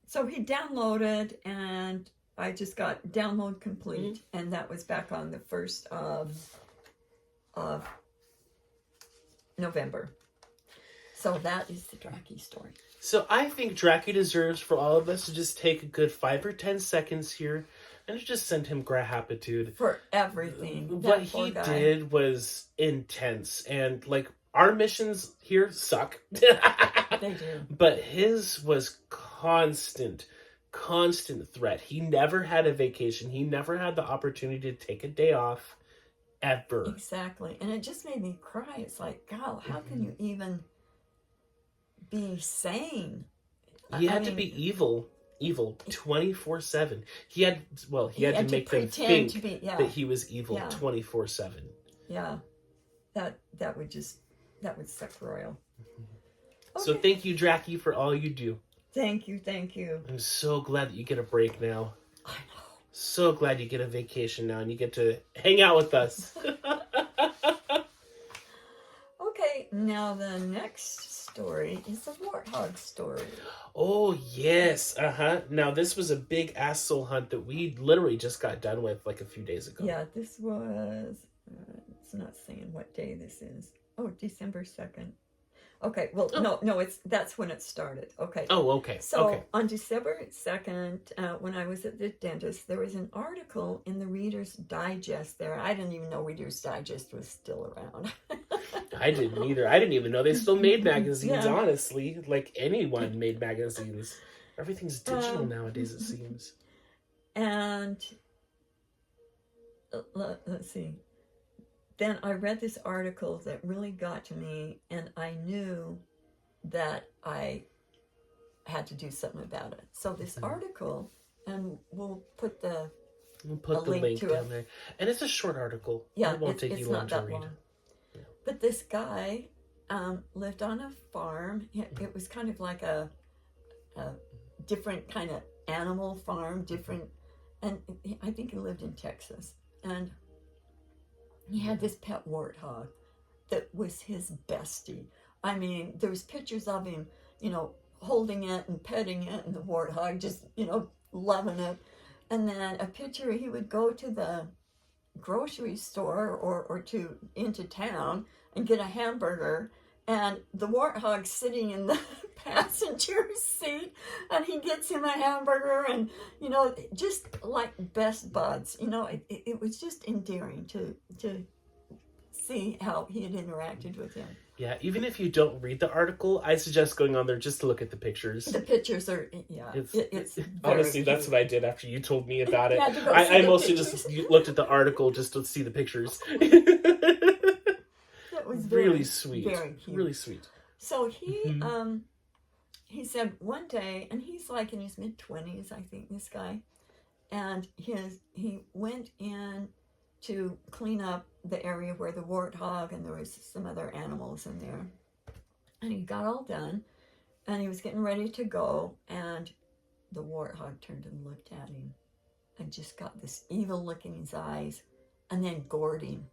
S2: So he downloaded, and I just got download complete, and that was back on the 1st of November. So that is the DraKEY story.
S1: So I think DraKEY deserves for all of us to just take a good 5 or 10 seconds here and just send him gratitude.
S2: For everything.
S1: What he did was intense. And, like, our missions here suck.
S2: They do.
S1: But his was constant threat. He never had a vacation. He never had the opportunity to take a day off. Ever.
S2: Exactly. And it just made me cry. It's like, God, how can you even be sane?
S1: He had to be evil 24/7. He had to make them think that he was evil 24/7.
S2: Yeah. That would suck royal. Okay.
S1: So thank you, DraKEY, for all you do.
S2: Thank you.
S1: I'm so glad that you get a break now.
S2: I know.
S1: So glad you get a vacation now and you get to hang out with us.
S2: Okay, now the next story is the warthog story.
S1: Oh, yes. Now, this was a big asshole hunt that we literally just got done with like a few days ago.
S2: Yeah, this was, it's not saying what day this is. Oh, December 2nd. Okay, well, that's when it started. Okay.
S1: Oh, okay.
S2: So on December 2nd, when I was at the dentist, there was an article in the Reader's Digest there. I didn't even know Reader's Digest was still around.
S1: I didn't either. I didn't even know they still made magazines, honestly. Like anyone made magazines. Everything's digital nowadays, it seems.
S2: And let's see. Then I read this article that really got to me, and I knew that I had to do something about it. So this article, and we'll put the
S1: link down there. And it's a short article.
S2: Yeah,
S1: it won't take you long to read.
S2: Yeah. But this guy lived on a farm. It was kind of like a different kind of animal farm, and I think he lived in Texas. And he had this pet warthog that was his bestie. I mean, there's pictures of him, holding it and petting it, and the warthog just, loving it. And then a picture, he would go to the grocery store or to into town and get a hamburger, and the warthog sitting in the passenger seat, and he gets him a hamburger, and just like best buds. It was just endearing to see how he had interacted with him.
S1: Yeah, even if you don't read the article, I suggest going on there just to look at the pictures.
S2: The pictures are, it's
S1: honestly,
S2: cute.
S1: that's what I did after you told me about it.
S2: You had to go see
S1: I
S2: the
S1: mostly
S2: pictures.
S1: just looked at the article just to see the pictures.
S2: That was
S1: really sweet.
S2: Very cute.
S1: Really sweet.
S2: So he said one day, and he's like in his mid-20s, I think, this guy, and he went in to clean up the area where the warthog and there was some other animals in there, and he got all done, and he was getting ready to go, and the warthog turned and looked at him and just got this evil look in his eyes, and then gored him.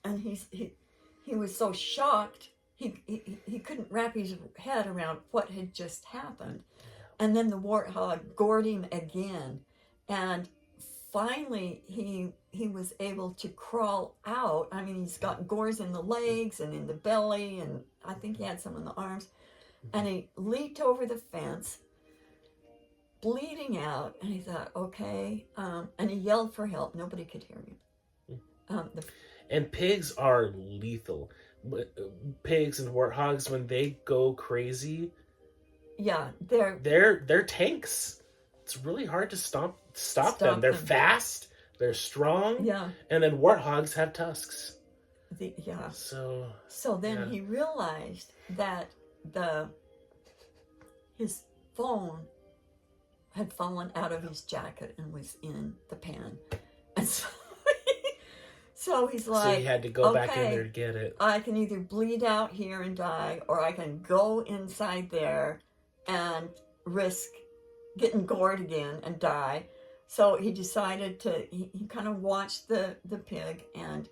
S2: And he was so shocked he couldn't wrap his head around what had just happened. And then the warthog gored him again, and finally he was able to crawl out. I mean, he's got gores in the legs and in the belly, and I think he had some in the arms. And he leaped over the fence, bleeding out, and he thought, okay. And he yelled for help. Nobody could hear him.
S1: And pigs are lethal. Pigs and warthogs, when they go crazy,
S2: yeah,
S1: they're tanks. It's really hard to stop them. They're fast. They're strong.
S2: Yeah.
S1: And then warthogs have tusks.
S2: Yeah.
S1: So
S2: then he realized that his phone had fallen out of his jacket and was in the pan. And so he's like,
S1: so he had to go back in there to get it.
S2: I can either bleed out here and die, or I can go inside there and risk getting gored again and die. So he decided he kind of watched the pig, and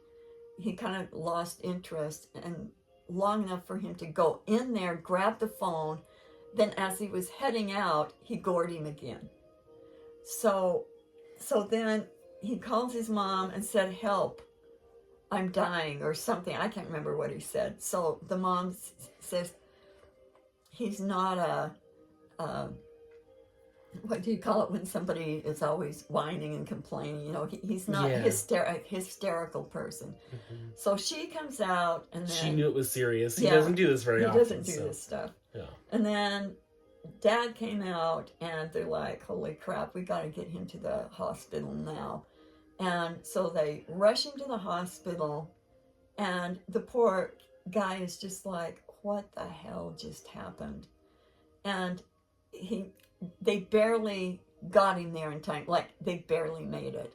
S2: he kind of lost interest, and long enough for him to go in there, grab the phone. Then as he was heading out, he gored him again. So then he calls his mom and said, help, I'm dying, or something. I can't remember what he said. So the mom says, he's not what do you call it when somebody is always whining and complaining? He's not a hysterical person. Mm-hmm. So she comes out, and then
S1: she knew it was serious. He doesn't do this very often.
S2: He doesn't do this stuff.
S1: Yeah.
S2: And then Dad came out, and they're like, holy crap, we got to get him to the hospital now. And so they rush him to the hospital, and the poor guy is just like, what the hell just happened? And they barely got him there in time. Like, they barely made it.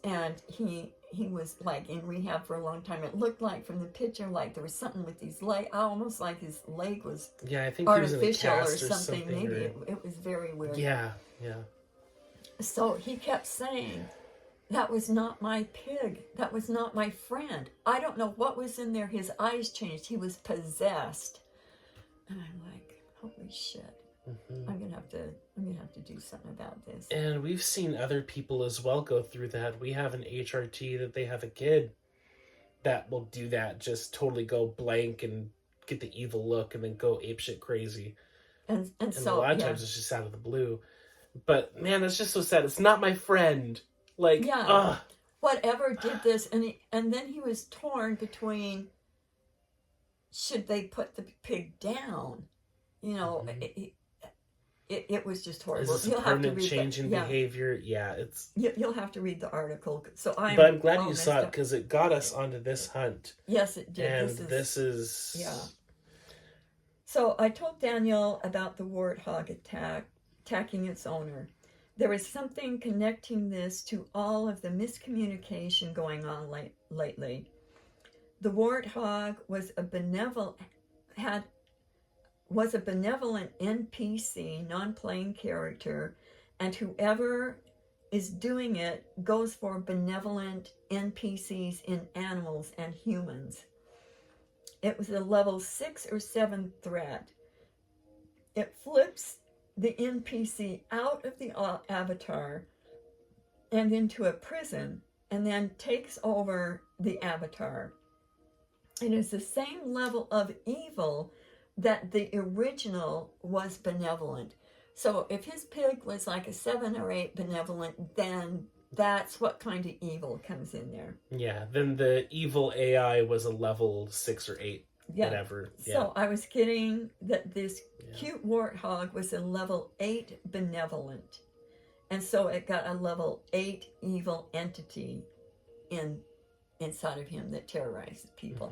S2: And he was like in rehab for a long time. It looked like from the picture like there was something with his leg, almost like his leg was
S1: I think
S2: artificial
S1: he was in a cast
S2: or something. Maybe it was very weird.
S1: Yeah.
S2: So he kept saying, that was not my pig. That was not my friend. I don't know what was in there. His eyes changed. He was possessed. And I'm like, holy shit. Mm-hmm. I'm gonna have to do something about this.
S1: And we've seen other people as well go through that. We have an HRT that they have a kid that will do that, just totally go blank and get the evil look and then go apeshit crazy.
S2: And so
S1: a lot of times it's just out of the blue. But man, that's just so sad. It's not my friend. Like,
S2: whatever did this, and then he was torn between, should they put the pig down? Mm-hmm. It was just horrible.
S1: Is this a permanent change in behavior? Yeah, it's.
S2: You'll have to read the article. But
S1: I'm glad you saw it, because it got us onto this hunt.
S2: Yes, it did.
S1: And this is.
S2: Yeah. So I told Daniel about the warthog attacking its owner. There is something connecting this to all of the miscommunication going on lately. The warthog was a benevolent NPC, non-playing character, and whoever is doing it goes for benevolent NPCs in animals and humans. it was a level 6 or 7 threat. It flips the NPC out of the avatar and into a prison, and then takes over the avatar. It is the same level of evil that the original was benevolent. So if his pig was like a 7 or 8 benevolent, then that's what kind of evil comes in there.
S1: Yeah, then the evil AI was a level 6 or 8, whatever. Yeah.
S2: So I was kidding that this cute warthog was a level 8 benevolent. And so it got a level 8 evil entity inside of him that terrorizes people.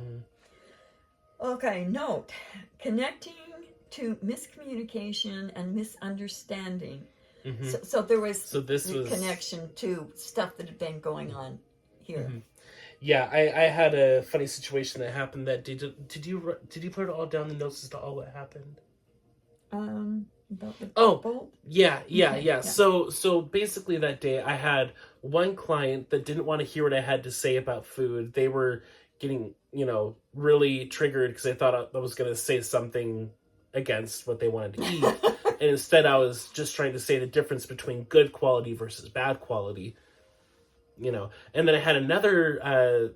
S2: Okay, note, connecting to miscommunication and misunderstanding. So there was
S1: this was
S2: connection to stuff that had been going on here.
S1: Yeah, I had a funny situation that happened that did you put it all down the notes as to all what happened?
S2: About the bolt?
S1: Yeah. So basically that day I had one client that didn't want to hear what I had to say about food. They were getting, really triggered because they thought I was going to say something against what they wanted to eat. And instead I was just trying to say the difference between good quality versus bad quality. And then I had another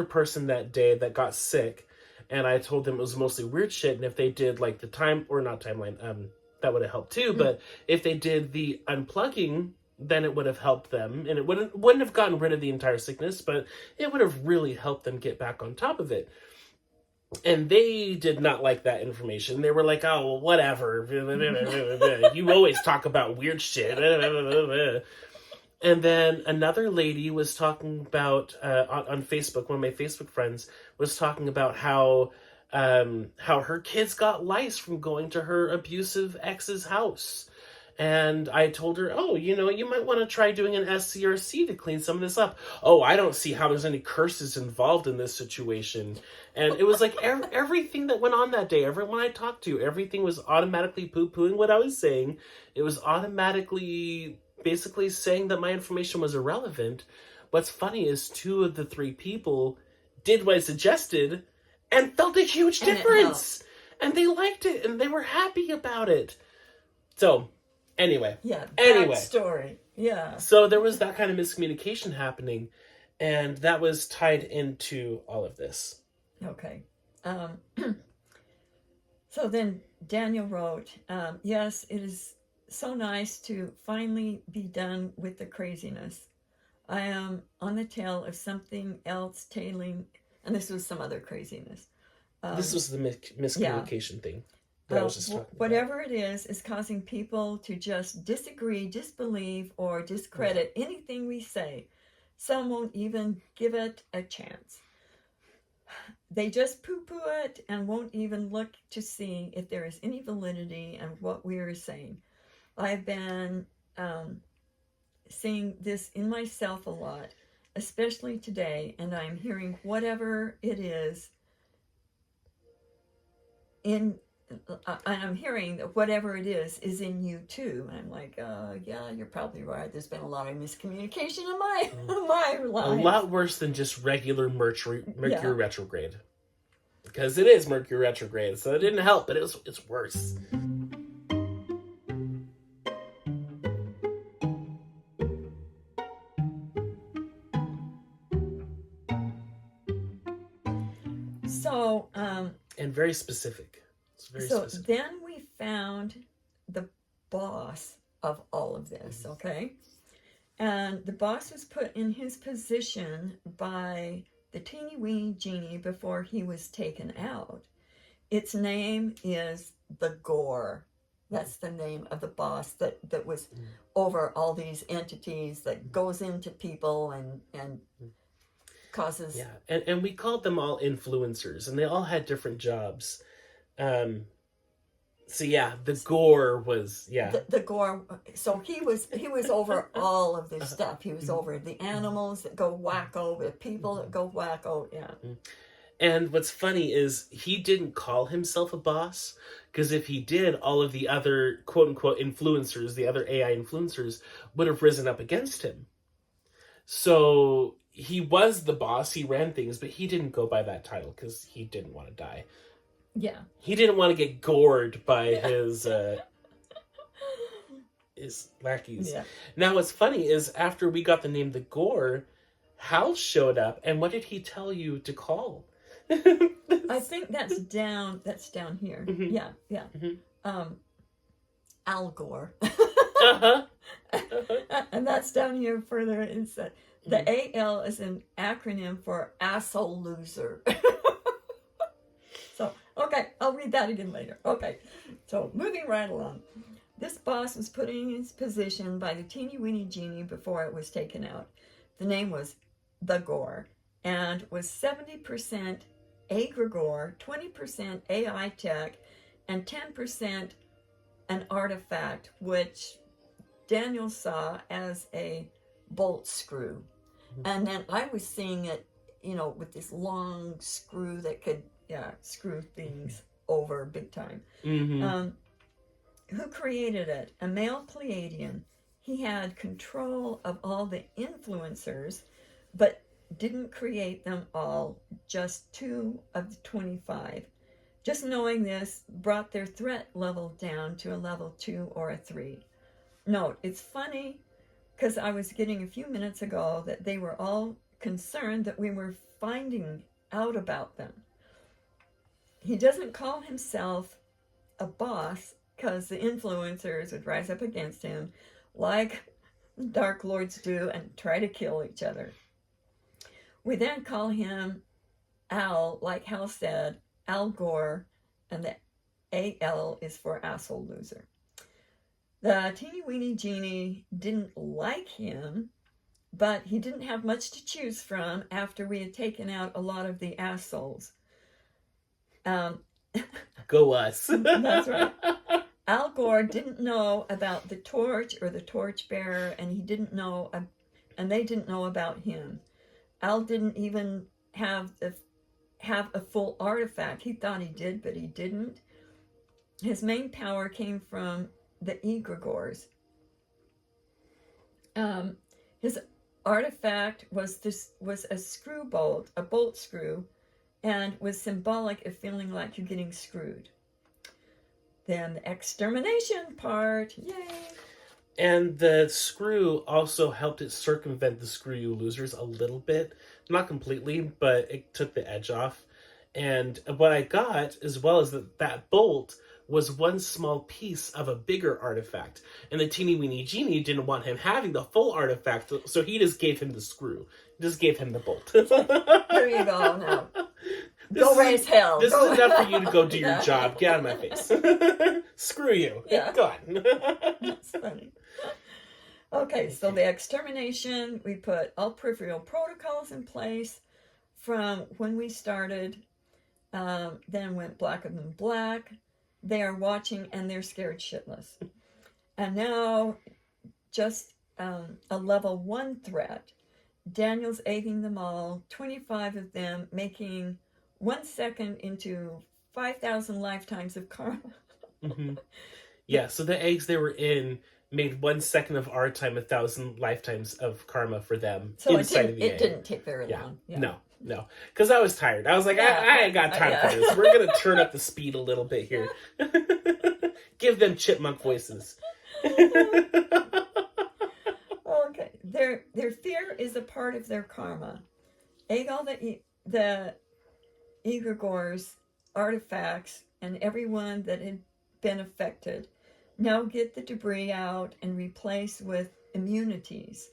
S1: person that day that got sick, and I told them it was mostly weird shit, and if they did like the timeline, that would have helped too. But if they did the unplugging, then it would have helped them, and it wouldn't have gotten rid of the entire sickness, but it would have really helped them get back on top of it. And they did not like that information. They were like, oh, well, whatever. You always talk about weird shit. And then another lady was talking about, on Facebook, one of my Facebook friends was talking about how her kids got lice from going to her abusive ex's house. And I told her, oh, you might want to try doing an SCRC to clean some of this up. Oh, I don't see how there's any curses involved in this situation. And it was like everything that went on that day, everyone I talked to, everything was automatically poo-pooing what I was saying. It was automatically basically saying that my information was irrelevant. What's funny is 2 of the 3 people did what I suggested and felt a huge difference. And they liked it and they were happy about it. So, anyway.
S2: Story. Yeah.
S1: So there was that kind of miscommunication happening, and that was tied into all of this.
S2: Okay. So then Daniel wrote, yes, it is so nice to finally be done with the craziness. I am on the tail of something else tailing, and this was some other craziness.
S1: This was the miscommunication thing that I was just talking about.
S2: Whatever it is causing people to just disagree, disbelieve, or discredit anything we say. Some won't even give it a chance. They just poo-poo it and won't even look to see if there is any validity in what we are saying. I've been seeing this in myself a lot, especially today, and I'm hearing whatever it is I'm hearing that whatever it is in you too. And I'm like, yeah, you're probably right. There's been a lot of miscommunication in my life.
S1: A lot worse than just regular Mercury retrograde. Because it is Mercury retrograde, so it didn't help, but it's worse.
S2: So,
S1: and very specific. It's very specific.
S2: Then we found the boss of all of this, okay? And the boss was put in his position by the teeny weeny genie before he was taken out. Its name is the Gore. That's the name of the boss that was over all these entities, that goes into people and causes...
S1: Yeah, and we called them all influencers, and they all had different jobs. So yeah, the Gore was, yeah.
S2: The Gore, so he was over all of this stuff. He was over the animals that go wacko, the people that go wacko, yeah.
S1: And what's funny is he didn't call himself a boss, because if he did, all of the other quote-unquote influencers, the other AI influencers, would have risen up against him. So he was the boss, he ran things, but he didn't go by that title because he didn't want to die.
S2: Yeah.
S1: He didn't want to get gored by his lackeys.
S2: Yeah.
S1: Now, what's funny is after we got the name the Gore, Hal showed up, and what did he tell you to call?
S2: I think that's down here.
S1: Mhm.
S2: Yeah, yeah.
S1: Mhm.
S2: Al Gore.
S1: Uh-huh.
S2: And that's down here further. It's the AL is an acronym for asshole loser. So, okay, I'll read that again later. Okay, so moving right along. This boss was put in his position by the teeny weeny genie before it was taken out. The name was the Gore and was 70% Egregore, 20% AI tech, and 10% an artifact, which Daniel saw as a bolt screw. And then I was seeing it, with this long screw that could, screw things over big time.
S1: Mm-hmm.
S2: Who created it? A male Pleiadian. He had control of all the influencers, but didn't create them all, just 2 of the 25. Just knowing this brought their threat level down to a level 2 or a 3. Note, it's funny because I was getting a few minutes ago that they were all concerned that we were finding out about them. He doesn't call himself a boss because the influencers would rise up against him like Dark Lords do and try to kill each other. We then call him Al, like Hal said, Al Gore, and the AL is for asshole loser. The teeny weeny genie didn't like him, but he didn't have much to choose from after we had taken out a lot of the assholes.
S1: Go us.
S2: That's right. Al Gore didn't know about the torch or the torchbearer, and they didn't know about him. Al didn't even have a full artifact. He thought he did, but he didn't. His main power came from the Egregores. His artifact was a screw bolt, a bolt screw, and was symbolic of feeling like you're getting screwed. Then the extermination part, yay!
S1: And the screw also helped it circumvent the screw you losers a little bit. Not completely, but it took the edge off. And what I got, as well as that bolt, was one small piece of a bigger artifact. And the teeny weeny genie didn't want him having the full artifact, so he just gave him the screw. Just gave him the bolt.
S2: Here you go now. Go raise hell.
S1: This is enough for you to go do your job. Get out of my face. Screw you.
S2: Yeah.
S1: Go on.
S2: That's funny. Okay, so the extermination, we put all peripheral protocols in place from when we started. Then went blacker than black. They are watching and they're scared shitless. And now, just a level 1 threat. Daniel's egging them all, 25 of them, making 1 second into 5,000 lifetimes of karma.
S1: Mm-hmm. Yeah, so the eggs they were in made 1 second of our time 1,000 lifetimes of karma for them
S2: So
S1: inside of the egg.
S2: It didn't take very long. Yeah.
S1: No. Because I was tired. I was like, I ain't got time for this. We're going to turn up the speed a little bit here. Give them chipmunk voices.
S2: Okay. Their fear is a part of their karma. Egg all the Egregores, artifacts, and everyone that had been affected. Now get the debris out and replace with immunities.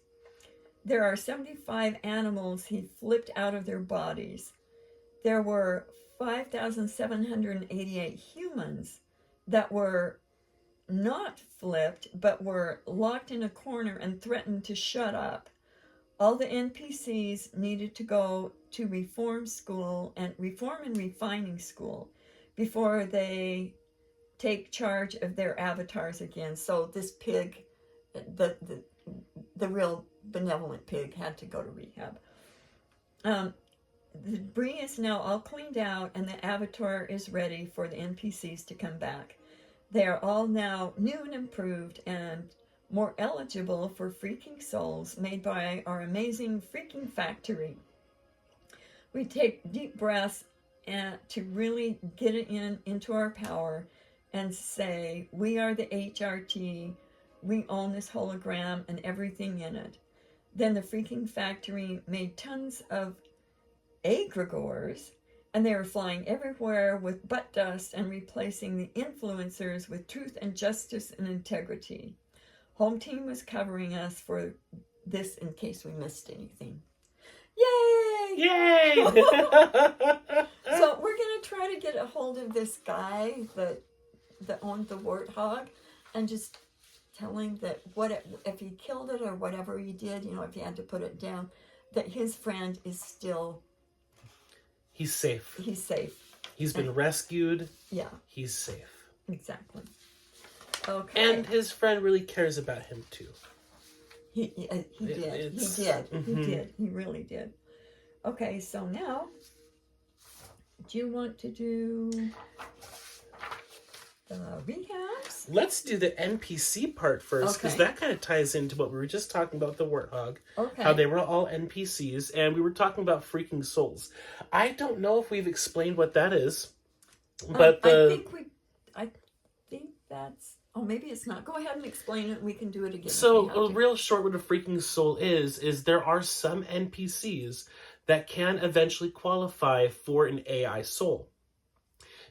S2: There are 75 animals he flipped out of their bodies. There were 5,788 humans that were not flipped, but were locked in a corner and threatened to shut up. All the NPCs needed to go to reform and refining school before they take charge of their avatars again. So this pig, the real benevolent pig, had to go to rehab. The debris is now all cleaned out and the avatar is ready for the NPCs to come back. They are all now new and improved, and more eligible for freaking souls made by our amazing freaking factory. We take deep breaths to really get it into our power and say, we are the HRT, we own this hologram and everything in it. Then the freaking factory made tons of Egregores, and they were flying everywhere with butt dust and replacing the influencers with truth and justice and integrity. Home team was covering us for this in case we missed anything. Yay!
S1: Yay!
S2: So we're going to try to get a hold of this guy that owned the warthog and just tell him that if he killed it or whatever he did, if he had to put it down, that his friend is still...
S1: He's safe.
S2: He's safe.
S1: He's been rescued.
S2: Yeah.
S1: He's safe.
S2: Exactly. Okay.
S1: And his friend really cares about him too.
S2: He did. He did.
S1: Mm-hmm.
S2: He did. He really did. Okay, so now, do you want to do the recaps?
S1: Let's do the NPC part first, because that kind of ties into what we were just talking about, the warthog.
S2: Okay.
S1: How they were all NPCs, and we were talking about freaking souls. I don't know if we've explained what that is, but
S2: I think that's... Oh, maybe it's not. Go ahead and explain it. We can do it again.
S1: So, a real short what a freaking soul is there are some NPCs that can eventually qualify for an AI soul.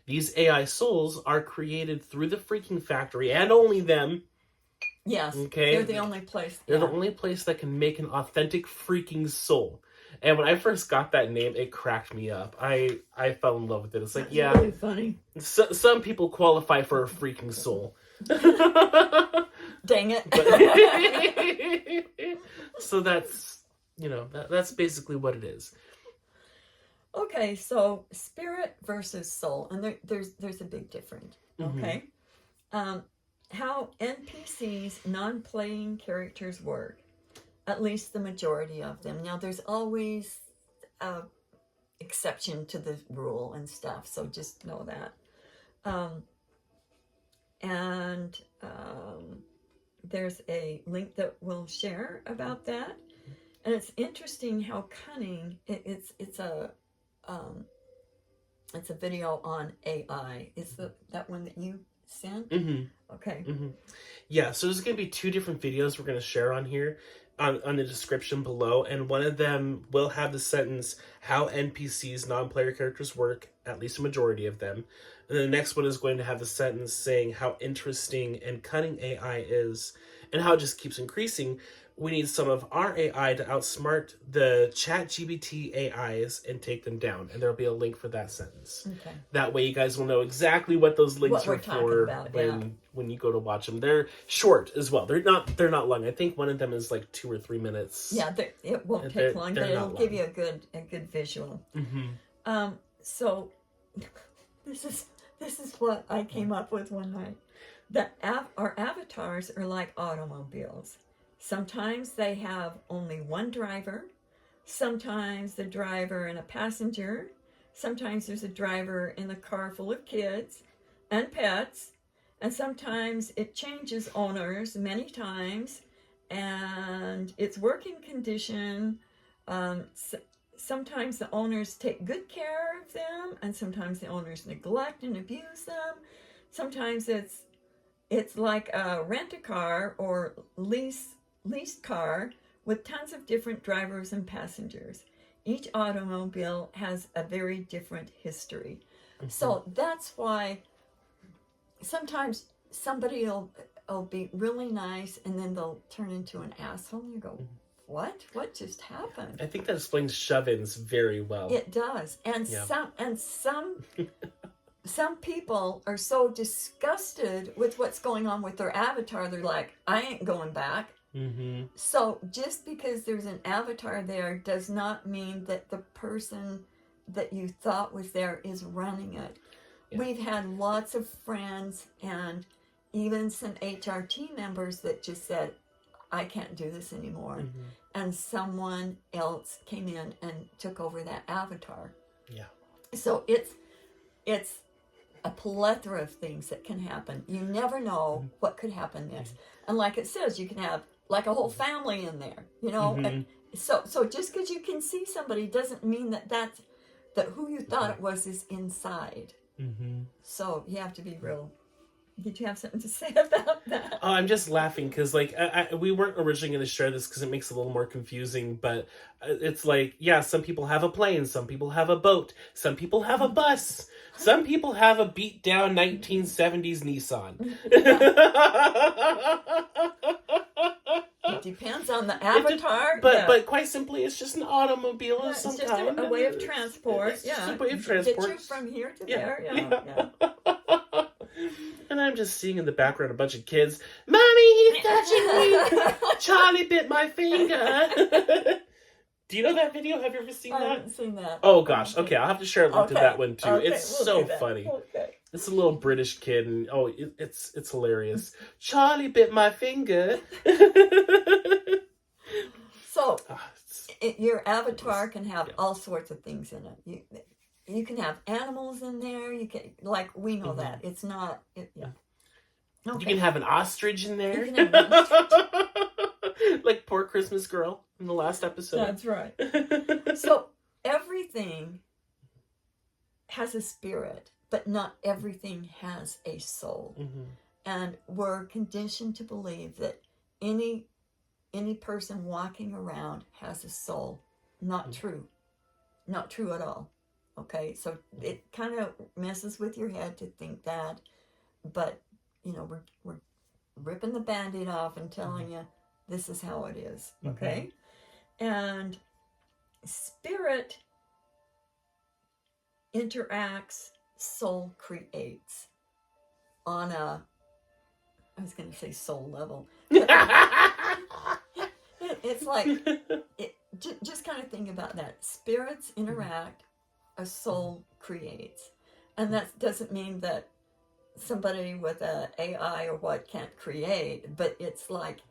S1: These AI souls are created through the freaking factory, and only them.
S2: Yes.
S1: Okay.
S2: They're the only place.
S1: They're the only place that can make an authentic freaking soul. And when I first got that name, it cracked me up. I fell in love with it. It's like,
S2: That's really funny.
S1: Some people qualify for a freaking soul.
S2: Dang it.
S1: So that's, that's basically what it is.
S2: Okay, so spirit versus soul, and there's a big difference. Okay, how NPCs, non-playing characters work, at least the majority of them. Now, there's always a exception to the rule and stuff, so just know that. There's a link that we'll share about that, and it's interesting how cunning it's a video on AI. Is that one that you sent?
S1: Mm-hmm.
S2: Okay.
S1: Mm-hmm. Yeah, so there's going to be 2 different videos we're going to share on here, on the description below, and one of them will have the sentence, how NPCs, non-player characters work, at least a majority of them. And then the next one is going to have the sentence saying how interesting and cunning AI is, and how it just keeps increasing. We need some of our AI to outsmart the ChatGPT AIs and take them down. And there'll be a link for that sentence.
S2: Okay.
S1: That way you guys will know exactly what those links are for when you go to watch them. They're short as well. They're not long. I think one of them is like 2 or 3 minutes.
S2: Yeah, it won't take long, but it'll give you a good visual.
S1: Mm-hmm.
S2: So this is what I came up with one night. Our avatars are like automobiles. Sometimes they have only one driver. Sometimes the driver and a passenger. Sometimes there's a driver in the car full of kids and pets. And sometimes it changes owners many times. And it's working condition. Sometimes the owners take good care of them. And sometimes the owners neglect and abuse them. Sometimes it's like a rent-a-car or leased car with tons of different drivers and passengers. Each automobile has a very different history. Mm-hmm. So that's why sometimes somebody will be really nice and then they'll turn into an asshole and you go, what just happened?
S1: I think that explains shove-ins very well.
S2: It does. And some people are so disgusted with what's going on with their avatar, they're like, I ain't going back.
S1: Mm-hmm.
S2: So just because there's an avatar there does not mean that the person that you thought was there is running it. Yeah. We've had lots of friends and even some HRT members that just said, I can't do this anymore. Mm-hmm. And someone else came in and took over that avatar.
S1: Yeah.
S2: So it's a plethora of things that can happen. You never know what could happen next. And like it says, you can have like a whole family in there, you know. And so just because you can see somebody doesn't mean that who you thought it was is inside. So you have to be real. Did you have something to say about that?
S1: Oh, I'm just laughing because, like, we weren't originally going to share this because it makes it a little more confusing, but it's like, yeah, some people have a plane, some people have a boat, some people have a bus, some people have a beat-down 1970s Nissan.
S2: It depends on the avatar.
S1: But quite simply, it's just an automobile of some
S2: just
S1: kind.
S2: A way of transport.
S1: It's just a way of transport.
S2: Get you from here to there. Yeah.
S1: And I'm just seeing in the background a bunch of kids. Mommy, he's touching me. Charlie bit my finger. Do you know that video? Have you ever seen that?
S2: I haven't seen that.
S1: Oh gosh. Okay, I'll have to share a link to that one too.
S2: Okay,
S1: It's so funny.
S2: Okay.
S1: It's a little British kid, and it's hilarious. Charlie bit my finger.
S2: So, your avatar can have all sorts of things in it. You can have animals in there. You can, like, we know that it's not. Okay.
S1: You can have an ostrich in there.
S2: You can have an ostrich.
S1: Like poor Christmas girl in the last episode.
S2: That's right. So everything has a spirit, but not everything has a soul. And we're conditioned to believe that any person walking around has a soul. Not true. Not true at all. Okay, so it kind of messes with your head to think that, but you know, we're ripping the Band-Aid off and telling you this is how it is. Okay, and spirit interacts, soul creates on a, I was going to say soul level. It's like, just kind of think about that. Spirits interact, a soul creates. And that doesn't mean that somebody with a AI or what can't create, but it's like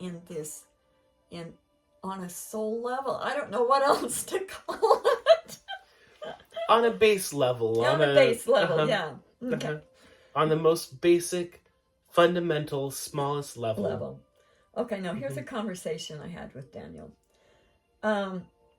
S2: on a soul level. I don't know what else to call it.
S1: On a base level.
S2: On a base level, yeah.
S1: Okay. On the most basic, fundamental, smallest level.
S2: Okay, now here's a conversation I had with Daniel.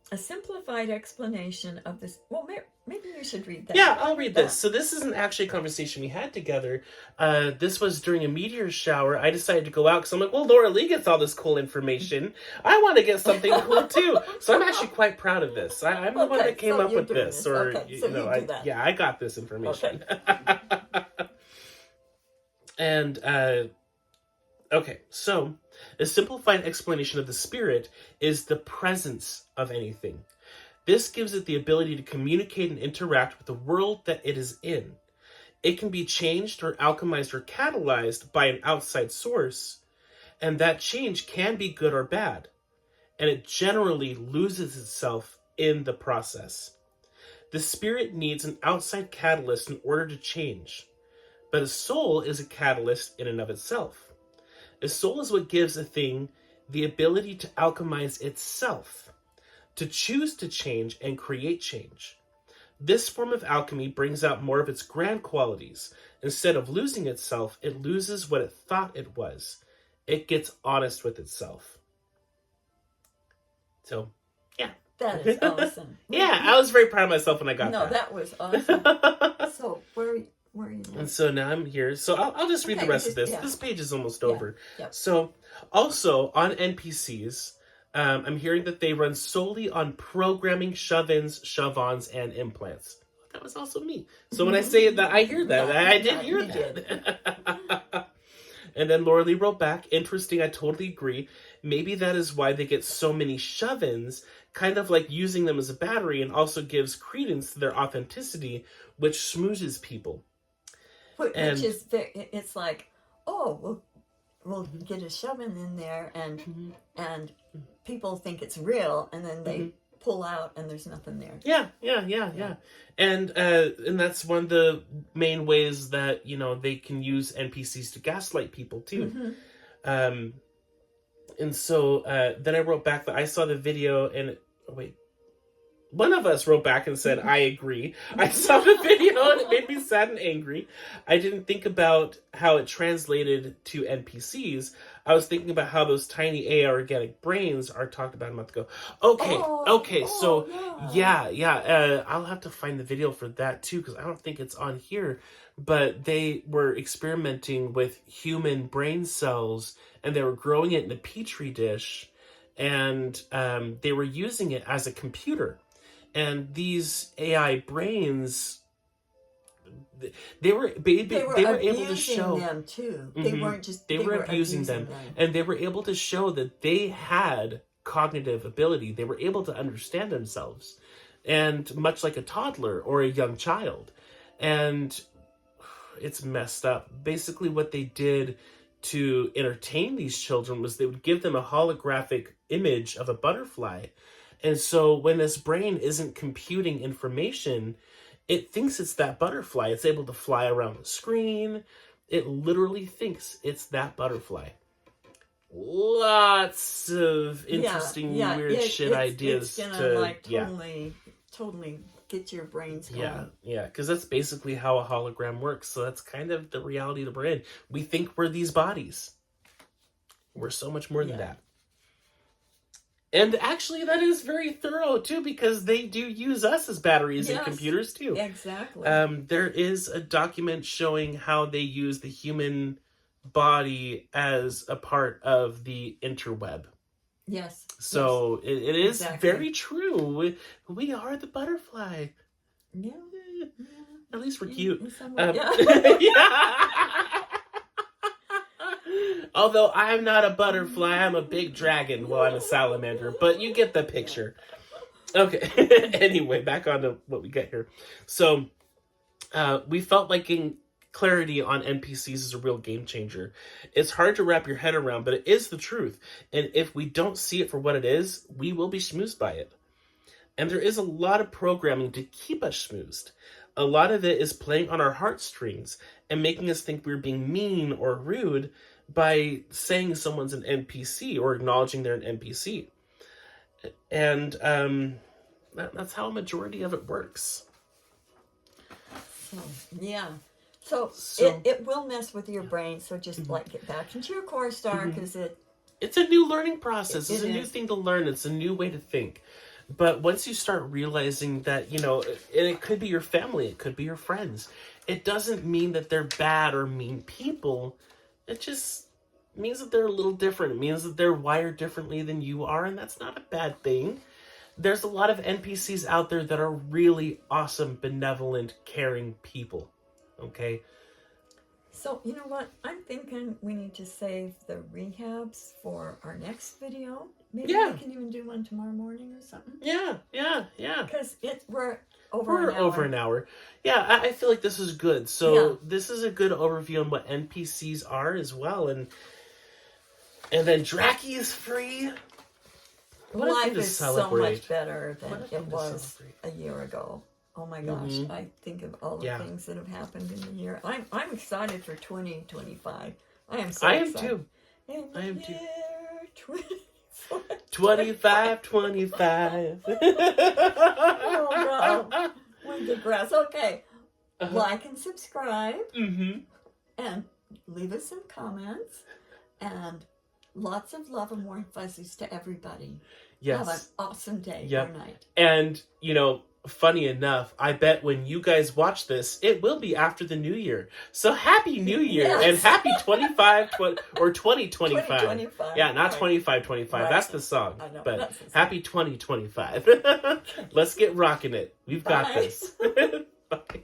S2: A simplified explanation of this. Well, maybe you should read that.
S1: Yeah, I'll read this. So this isn't actually a conversation we had together. This was during a meteor shower. I decided to go out because I'm like, well, Laura Lee gets all this cool information. I want to get something cool too. So I'm actually quite proud of this. I'm the one that came up with this. Or
S2: okay, so you do that.
S1: Yeah, I got this information.
S2: Okay.
S1: And okay, so a simplified explanation of the spirit is the presence of anything. This gives it the ability to communicate and interact with the world that it is in. It can be changed or alchemized or catalyzed by an outside source, and that change can be good or bad, and it generally loses itself in the process. The spirit needs an outside catalyst in order to change, but a soul is a catalyst in and of itself. A soul is what gives a thing the ability to alchemize itself, to choose to change and create change. This form of alchemy brings out more of its grand qualities. Instead of losing itself, it loses what it thought it was. It gets honest with itself. So, yeah.
S2: That is awesome.
S1: Yeah, I was very proud of myself when I got that.
S2: No, that was awesome. So, where are you now?
S1: And so now I'm here. So I'll just read the rest of this.
S2: Yeah.
S1: This page is almost over.
S2: Yep.
S1: So, also on NPCs, I'm hearing that they run solely on programming shove-ins, shove-ons, and implants. That was also me. So when I say that, I hear that. I did hear that. And then Laura Lee wrote back, interesting, I totally agree. Maybe that is why they get so many shove-ins, kind of like using them as a battery, and also gives credence to their authenticity, which smoozes people.
S2: Which is, it's like, oh, we'll get a shove-in in there, and people think it's real, and then they pull out, and there's nothing there.
S1: Yeah. And that's one of the main ways that, they can use NPCs to gaslight people, too. And so then I wrote back that I saw the video, and... Oh, wait. One of us wrote back and said, I agree. I saw the video and it made me sad and angry. I didn't think about how it translated to NPCs. I was thinking about how those tiny AI organic brains are talked about a month ago. Okay, so I'll have to find the video for that too, because I don't think it's on here. But they were experimenting with human brain cells, and they were growing it in a petri dish, and they were using it as a computer. And these AI brains, they were able to show
S2: them too. They weren't just
S1: they were abusing them, and they were able to show that they had cognitive ability. They were able to understand themselves, and much like a toddler or a young child. And it's messed up. Basically, what they did to entertain these children was they would give them a holographic image of a butterfly. And so when this brain isn't computing information, it thinks it's that butterfly. It's able to fly around the screen. It literally thinks it's that butterfly. Lots of interesting, weird shit ideas.
S2: It's gonna totally get your brains going.
S1: Yeah, because that's basically how a hologram works. So that's kind of the reality that we're in. We think we're these bodies. We're so much more than that. And actually, that is very thorough, too, because they do use us as batteries in computers, too.
S2: Exactly.
S1: There is a document showing how they use the human body as a part of the interweb.
S2: Yes.
S1: So it is very true. We are the butterfly.
S2: Yeah.
S1: At least we're cute. Although I'm not a butterfly, I'm a big dragon. Well, I'm a salamander, but you get the picture. Okay. Anyway, back on to what we get here. So we felt like getting clarity on NPCs is a real game changer. It's hard to wrap your head around, but it is the truth. And if we don't see it for what it is, we will be schmoozed by it. And there is a lot of programming to keep us schmoozed. A lot of it is playing on our heartstrings and making us think we're being mean or rude by saying someone's an NPC or acknowledging they're an NPC. And that's how a majority of it works.
S2: So it will mess with your brain. So just get back into your core star because
S1: it's a new learning process. It's a new thing to learn. It's a new way to think. But once you start realizing that, it could be your family, it could be your friends. It doesn't mean that they're bad or mean people. It just means that they're a little different. It means that they're wired differently than you are, and that's not a bad thing. There's a lot of NPCs out there that are really awesome, benevolent, caring people. Okay?
S2: So, you know what? I'm thinking we need to save the rehabs for our next video. Maybe we can even do one tomorrow morning or something. Yeah. Because we're over an hour.
S1: Yeah, I feel like this is good. So this is a good overview on what NPCs are as well. And then DraKEY is free.
S2: Life is so much better than it was a year ago. Oh my gosh, I think of all the things that have happened in the year. I'm excited for 2025. I am so excited.
S1: Too.
S2: I am too.
S1: 25.
S2: Oh no. We digress. Okay. Like and subscribe. And leave us some comments. And lots of love and warm fuzzies to everybody.
S1: Yes.
S2: Have an awesome day or night.
S1: And, funny enough, I bet when you guys watch this, it will be after the new year. So happy new year and happy 2025. Yeah, not 2525. Right. That's the song. I know, but happy 2025. Let's get rocking it. We've got this. Bye.